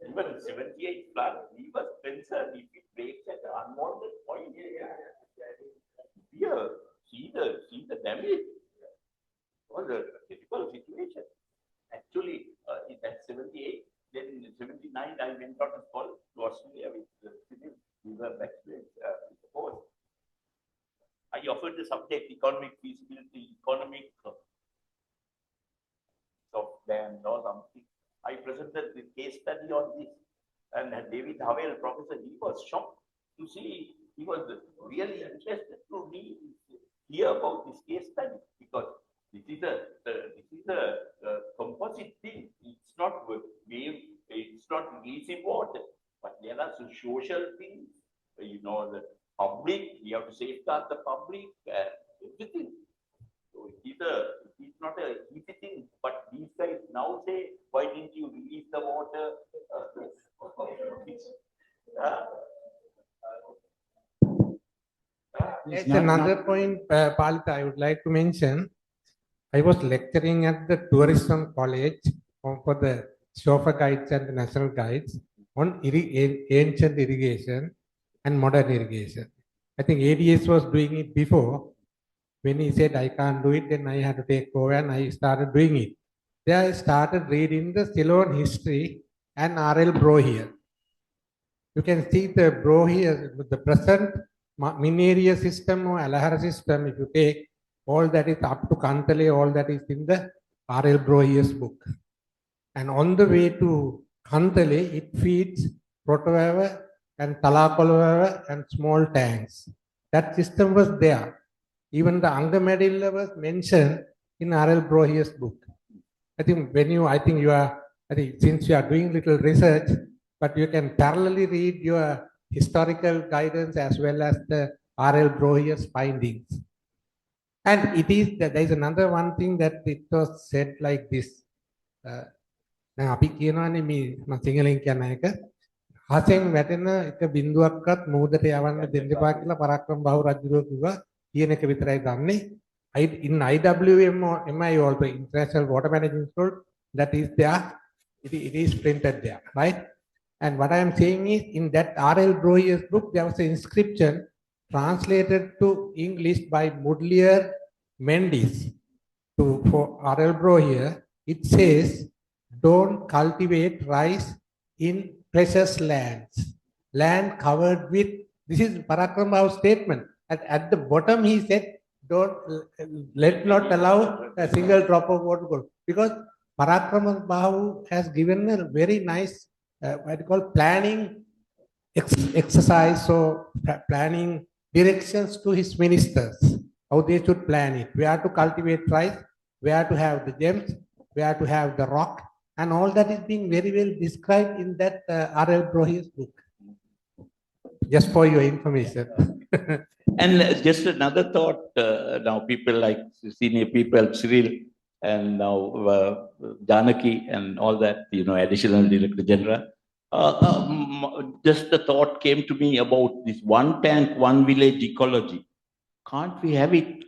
Even 78 flood, we were concerned if it breaks at an unwanted point. Here, see the damage. It was a critical situation. Actually, in that 78, then in 79, I went on a call to Australia with the civil. We were back with the post. I offered the subject economic feasibility, economic of dams or something. I presented the case study on this, and David Havel, professor, he was shocked to see he was really interested to hear about this case study because this is a composite thing. It's not wave, it's not releasing water, but there are some social things. The public. We have to safeguard the public. Everything. So it's not a easy thing. But these guys now say, why didn't you release the water? There's another point, Palita, I would like to mention. I was lecturing at the tourism college for the chauffeur guides and the national guides on ancient irrigation and modern irrigation. I think ADS was doing it before. When he said, I can't do it, then I had to take over and I started doing it. There I started reading the Ceylon history and R.L. Brohier. You can see the Brohier, the present Mineria system or Alahara system, if you take all that is up to Kantale, all that is in the R.L. Brohier's book. And on the way to Kantale, it feeds Protovava and Talakolava and small tanks. That system was there. Even the Angamadilla was mentioned in R.L. Brohier's book. I think since you are doing little research, but you can parallelly read your historical guidance as well as the R.L. Brohier's findings. And there is another one thing that it was said like this. දැන් අපි කියනවානේ මේ මම සිංහලෙන් කියන එක හසෙන් වැටෙන එක බිඳුවක්වත් මූදට යවන්න දෙන්න එපා කියලා පරාක්‍රම බහු රජුරෝ කිව්වා කියන එක විතරයි දන්නේ. In IWM or MI also International Water Management Code, that is there, it is printed there, right? And what I am saying is, in that R.L. Brohier's book, there was an inscription translated to English by Mudlier Mendes for R.L. Brohier. It says, don't cultivate rice in precious lands, land covered with, this is Parakram Bahu's statement. At the bottom he said, let not allow a single drop of water to go. Because Parakram Bahu has given a very nice, what you call planning exercise, so planning directions to his ministers, how they should plan it, where to cultivate rice, where to have the gems, where to have the rock, and all that is being very well described in that R.L. Brohier's book. Just for your information. And just another thought, now people like senior people, Cyril, and now Janaki and all that, additional Director General. Just the thought came to me about this one tank, one village ecology. Can't we have it,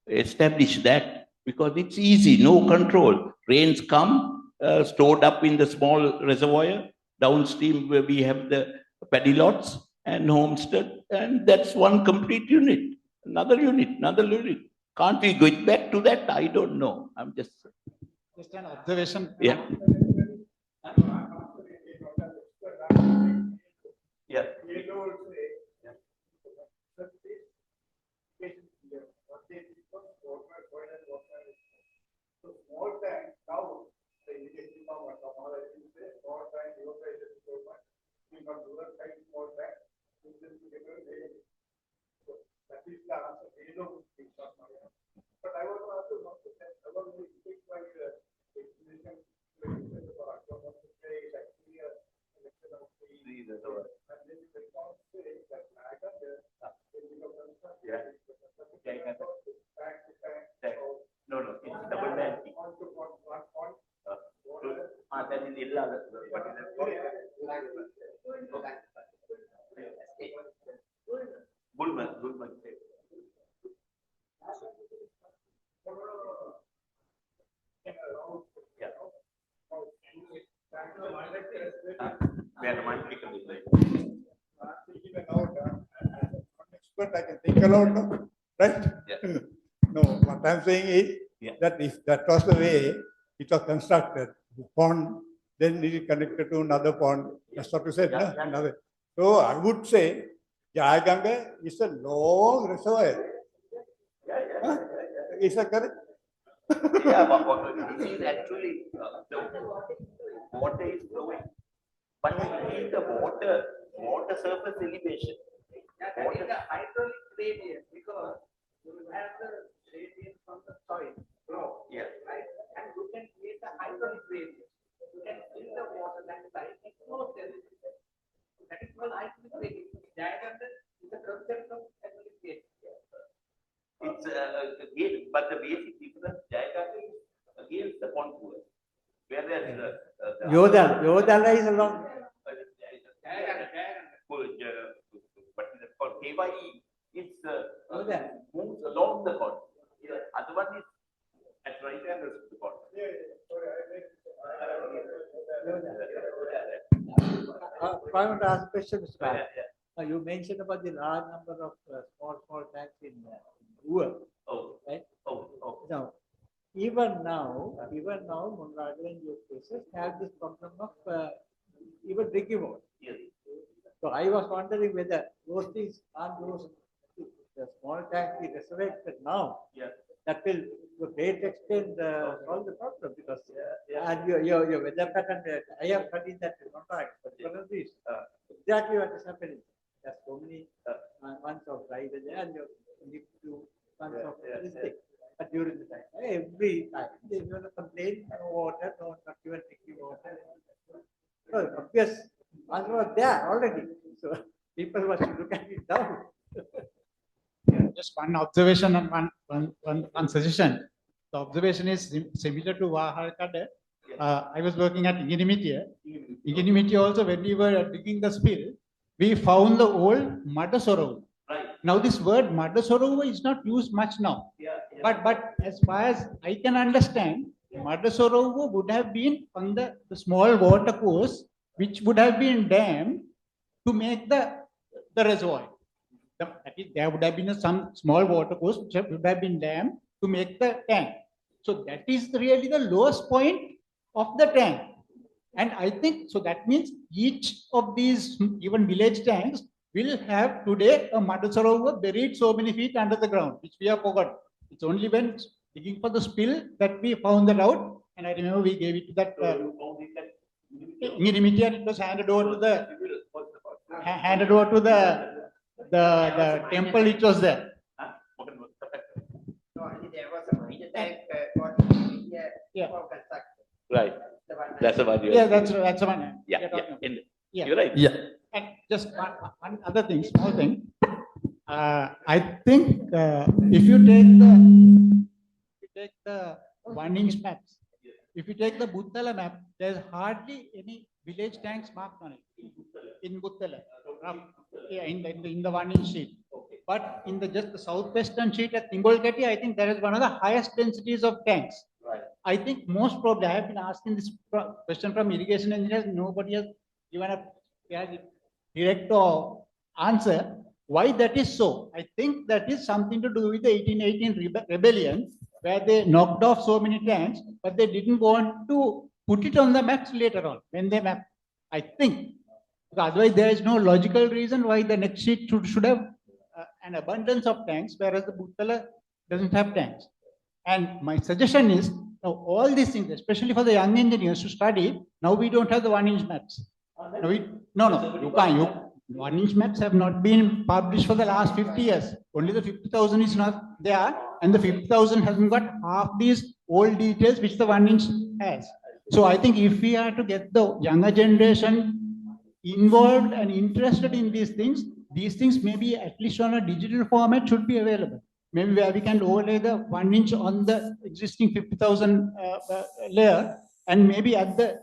establish that? Because it's easy, no control. Rains come, stored up in the small reservoir, downstream where we have the paddy lots and homestead, and that's one complete unit. Another unit. Can't we go back to that? I don't know. I'm just an observation. Yeah. Yeah. But I was also not I was intrigued by the explanation actually a selection of trees and then the concept that No, it's double banking. That is illa. What is it? Bulman. Expert, I can think aloud now, right? Yeah. No, what I'm saying is that if that was the way it was constructed, the pond, then it is connected to another pond. That's what you said, no? Another. So I would say Jayaganga is a long reservoir. Is that correct? Yeah, but this is actually the water is flowing, but we need the water surface elevation. Yeah, that is the hydraulic gradient because you have the gradient from the soil flow. Yeah. Right? And you can create the hydraulic gradient. You can fill the water that side and close everything. That is called hydraulic gradient. Diagram is the concept of hydraulic gradient. It's again, but the basic difference diagram is against the contour. Whereas the Yodala is along. But it's called KYE. It's moves along the contour. Other one is at right angles to the contour. I want to ask a question, Mr. Ram. You mentioned about the large number of small tanks in Ua. Oh, right? oh. Now, even now, Munradal and your cases have this problem of even drinking water. Yes. So I was wondering whether those things are those the small tanks be resurrected now. Yes. That will to a great extent solve the problem because and your weather pattern. I have studied that contract, but one of these exactly what is happening. There's so many months of dry weather and you need to months of this thing. But during the time, every time they will complain no water, not even drinking water. So obvious answer was there already. So people must look at it now. Just one observation and one suggestion. The observation is similar to Vaharkada. I was working at Inginimitia. Inginimitia also, when we were digging the spill, we found the old Madasorovu. Right. Now this word Madasorovu is not used much now. But as far as I can understand, Madasorovu would have been on the small water course, which would have been dammed to make the reservoir. There would have been some small water course which would have been dammed to make the tank. So that is really the lowest point of the tank. And I think, so that means each of these, even village tanks, will have today a Madasorovar buried so many feet under the ground, which we have forgotten. It's only when digging for the spill that we found that out. And I remember we gave it to that Ngirimitia, and it was handed over to the temple which was there. There was a minor tank Yeah. Right. That's the one. Yeah, that's the one. Yeah. Yeah. You're right. Yeah. And just one other thing, small thing. I think if you take the 1-inch maps, if you take the Buttala map, there's hardly any village tanks marked on it in Buttala. Yeah, in the 1-inch sheet. But in just the southwestern sheet at Tingolkati, I think there is one of the highest densities of tanks. Right. I think most probably, I have been asking this question from irrigation engineers, nobody has given a direct answer why that is so. I think that is something to do with the 1818 rebellion, where they knocked off so many tanks, but they didn't want to put it on the maps later on when they mapped. I think. Because otherwise, there is no logical reason why the next sheet should have an abundance of tanks, whereas the Buttala doesn't have tanks. And my suggestion is, now all these things, especially for the young engineers to study, now we don't have the 1-inch maps. No, you can't. 1-inch maps have not been published for the last 50 years. Only the 50,000 is not there, and the 50,000 hasn't got half these old details which the 1-inch has. So I think if we are to get the younger generation involved and interested in these things maybe at least on a digital format should be available. Maybe where we can overlay the 1-inch on the existing 50,000 layer, and maybe at the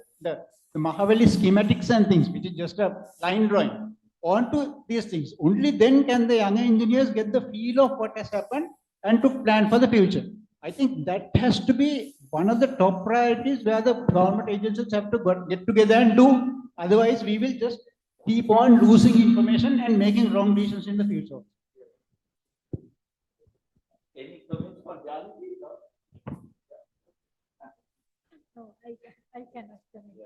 Mahavali schematics and things, which is just a line drawing, onto these things. Only then can the young engineers get the feel of what has happened and to plan for the future. I think that has to be one of the top priorities where the government agencies have to get together and do. Otherwise, we will just keep on losing information and making wrong decisions in the future. Any comments for Janvi? No, I cannot comment.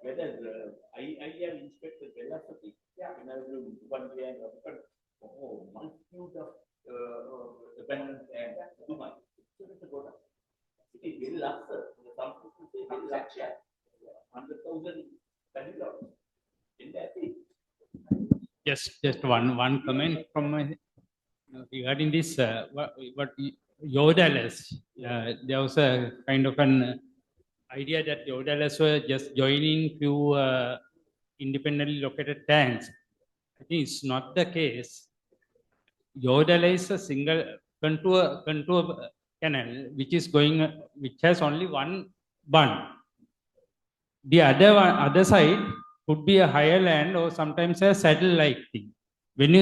Whether I have inspected velocity. When I was doing one day and multitude of dependent and too much. So it's a good. It is very lesser. Some people say very lesser. 100,000 penicillin. In that thing. Just one comment from my regarding this. What Yodalas, there was a kind of an idea that Yodalas were just joining few independently located tanks. I think it's not the case. Yodala is a single contour canal which is which has only one bund. The other side could be a higher land or sometimes a saddle-like thing. When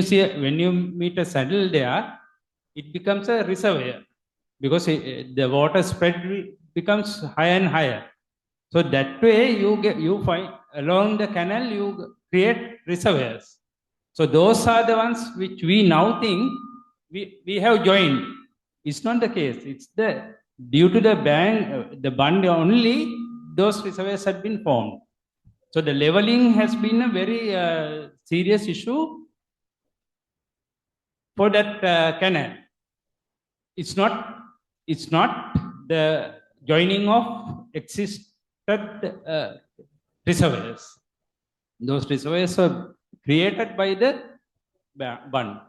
you meet a saddle there, it becomes a reservoir because the water spread becomes higher and higher. So that way you find along the canal you create reservoirs. So those are the ones which we now think we have joined. It's not the case. It's due to the bund only those reservoirs have been formed. So the leveling has been a very serious issue for that canal. It's not the joining of existed reservoirs. Those reservoirs are created by the bund.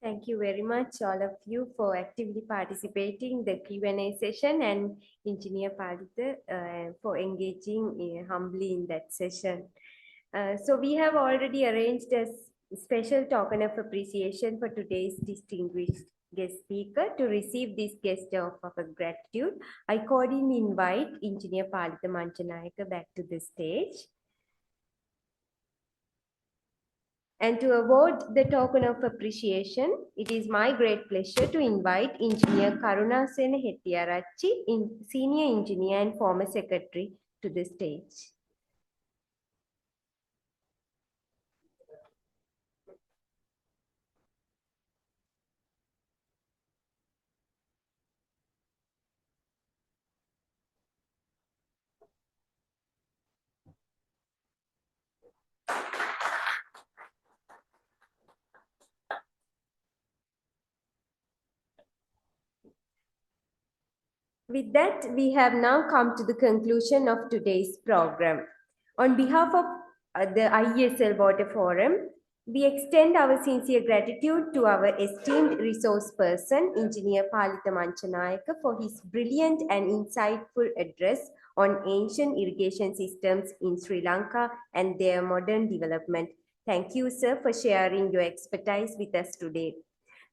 Thank you very much, all of you, for actively participating in the Q&A session, and Engineer Palitha for engaging humbly in that session. So we have already arranged a special token of appreciation for today's distinguished guest speaker. To receive this gesture of our gratitude, I cordially invite Engineer Palitha Manchanayaka back to the stage. And to award the token of appreciation, it is my great pleasure to invite Engineer Karunasena Hettiarachchi, Senior Engineer and former Secretary, to the stage. With that, we have now come to the conclusion of today's program. On behalf of the IESL Water Forum, we extend our sincere gratitude to our esteemed resource person, Engineer Palitha Manchanayaka, for his brilliant and insightful address on ancient irrigation systems in Sri Lanka and their modern development. Thank you, sir, for sharing your expertise with us today.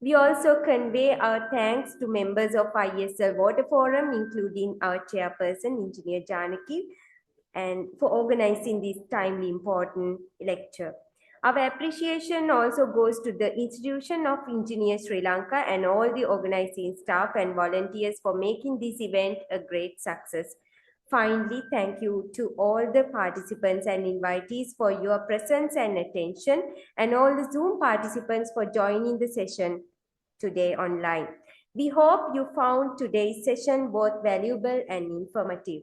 We also convey our thanks to members of IESL Water Forum, including our chairperson, Engineer Janaki, and for organizing this timely important lecture. Our appreciation also goes to the Institution of Engineers Sri Lanka and all the organizing staff and volunteers for making this event a great success. Finally, thank you to all the participants and invitees for your presence and attention, and all the Zoom participants for joining the session today online. We hope you found today's session both valuable and informative.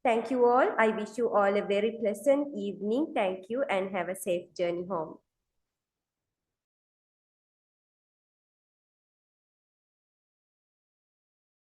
Thank you all. I wish you all a very pleasant evening. Thank you and have a safe journey home.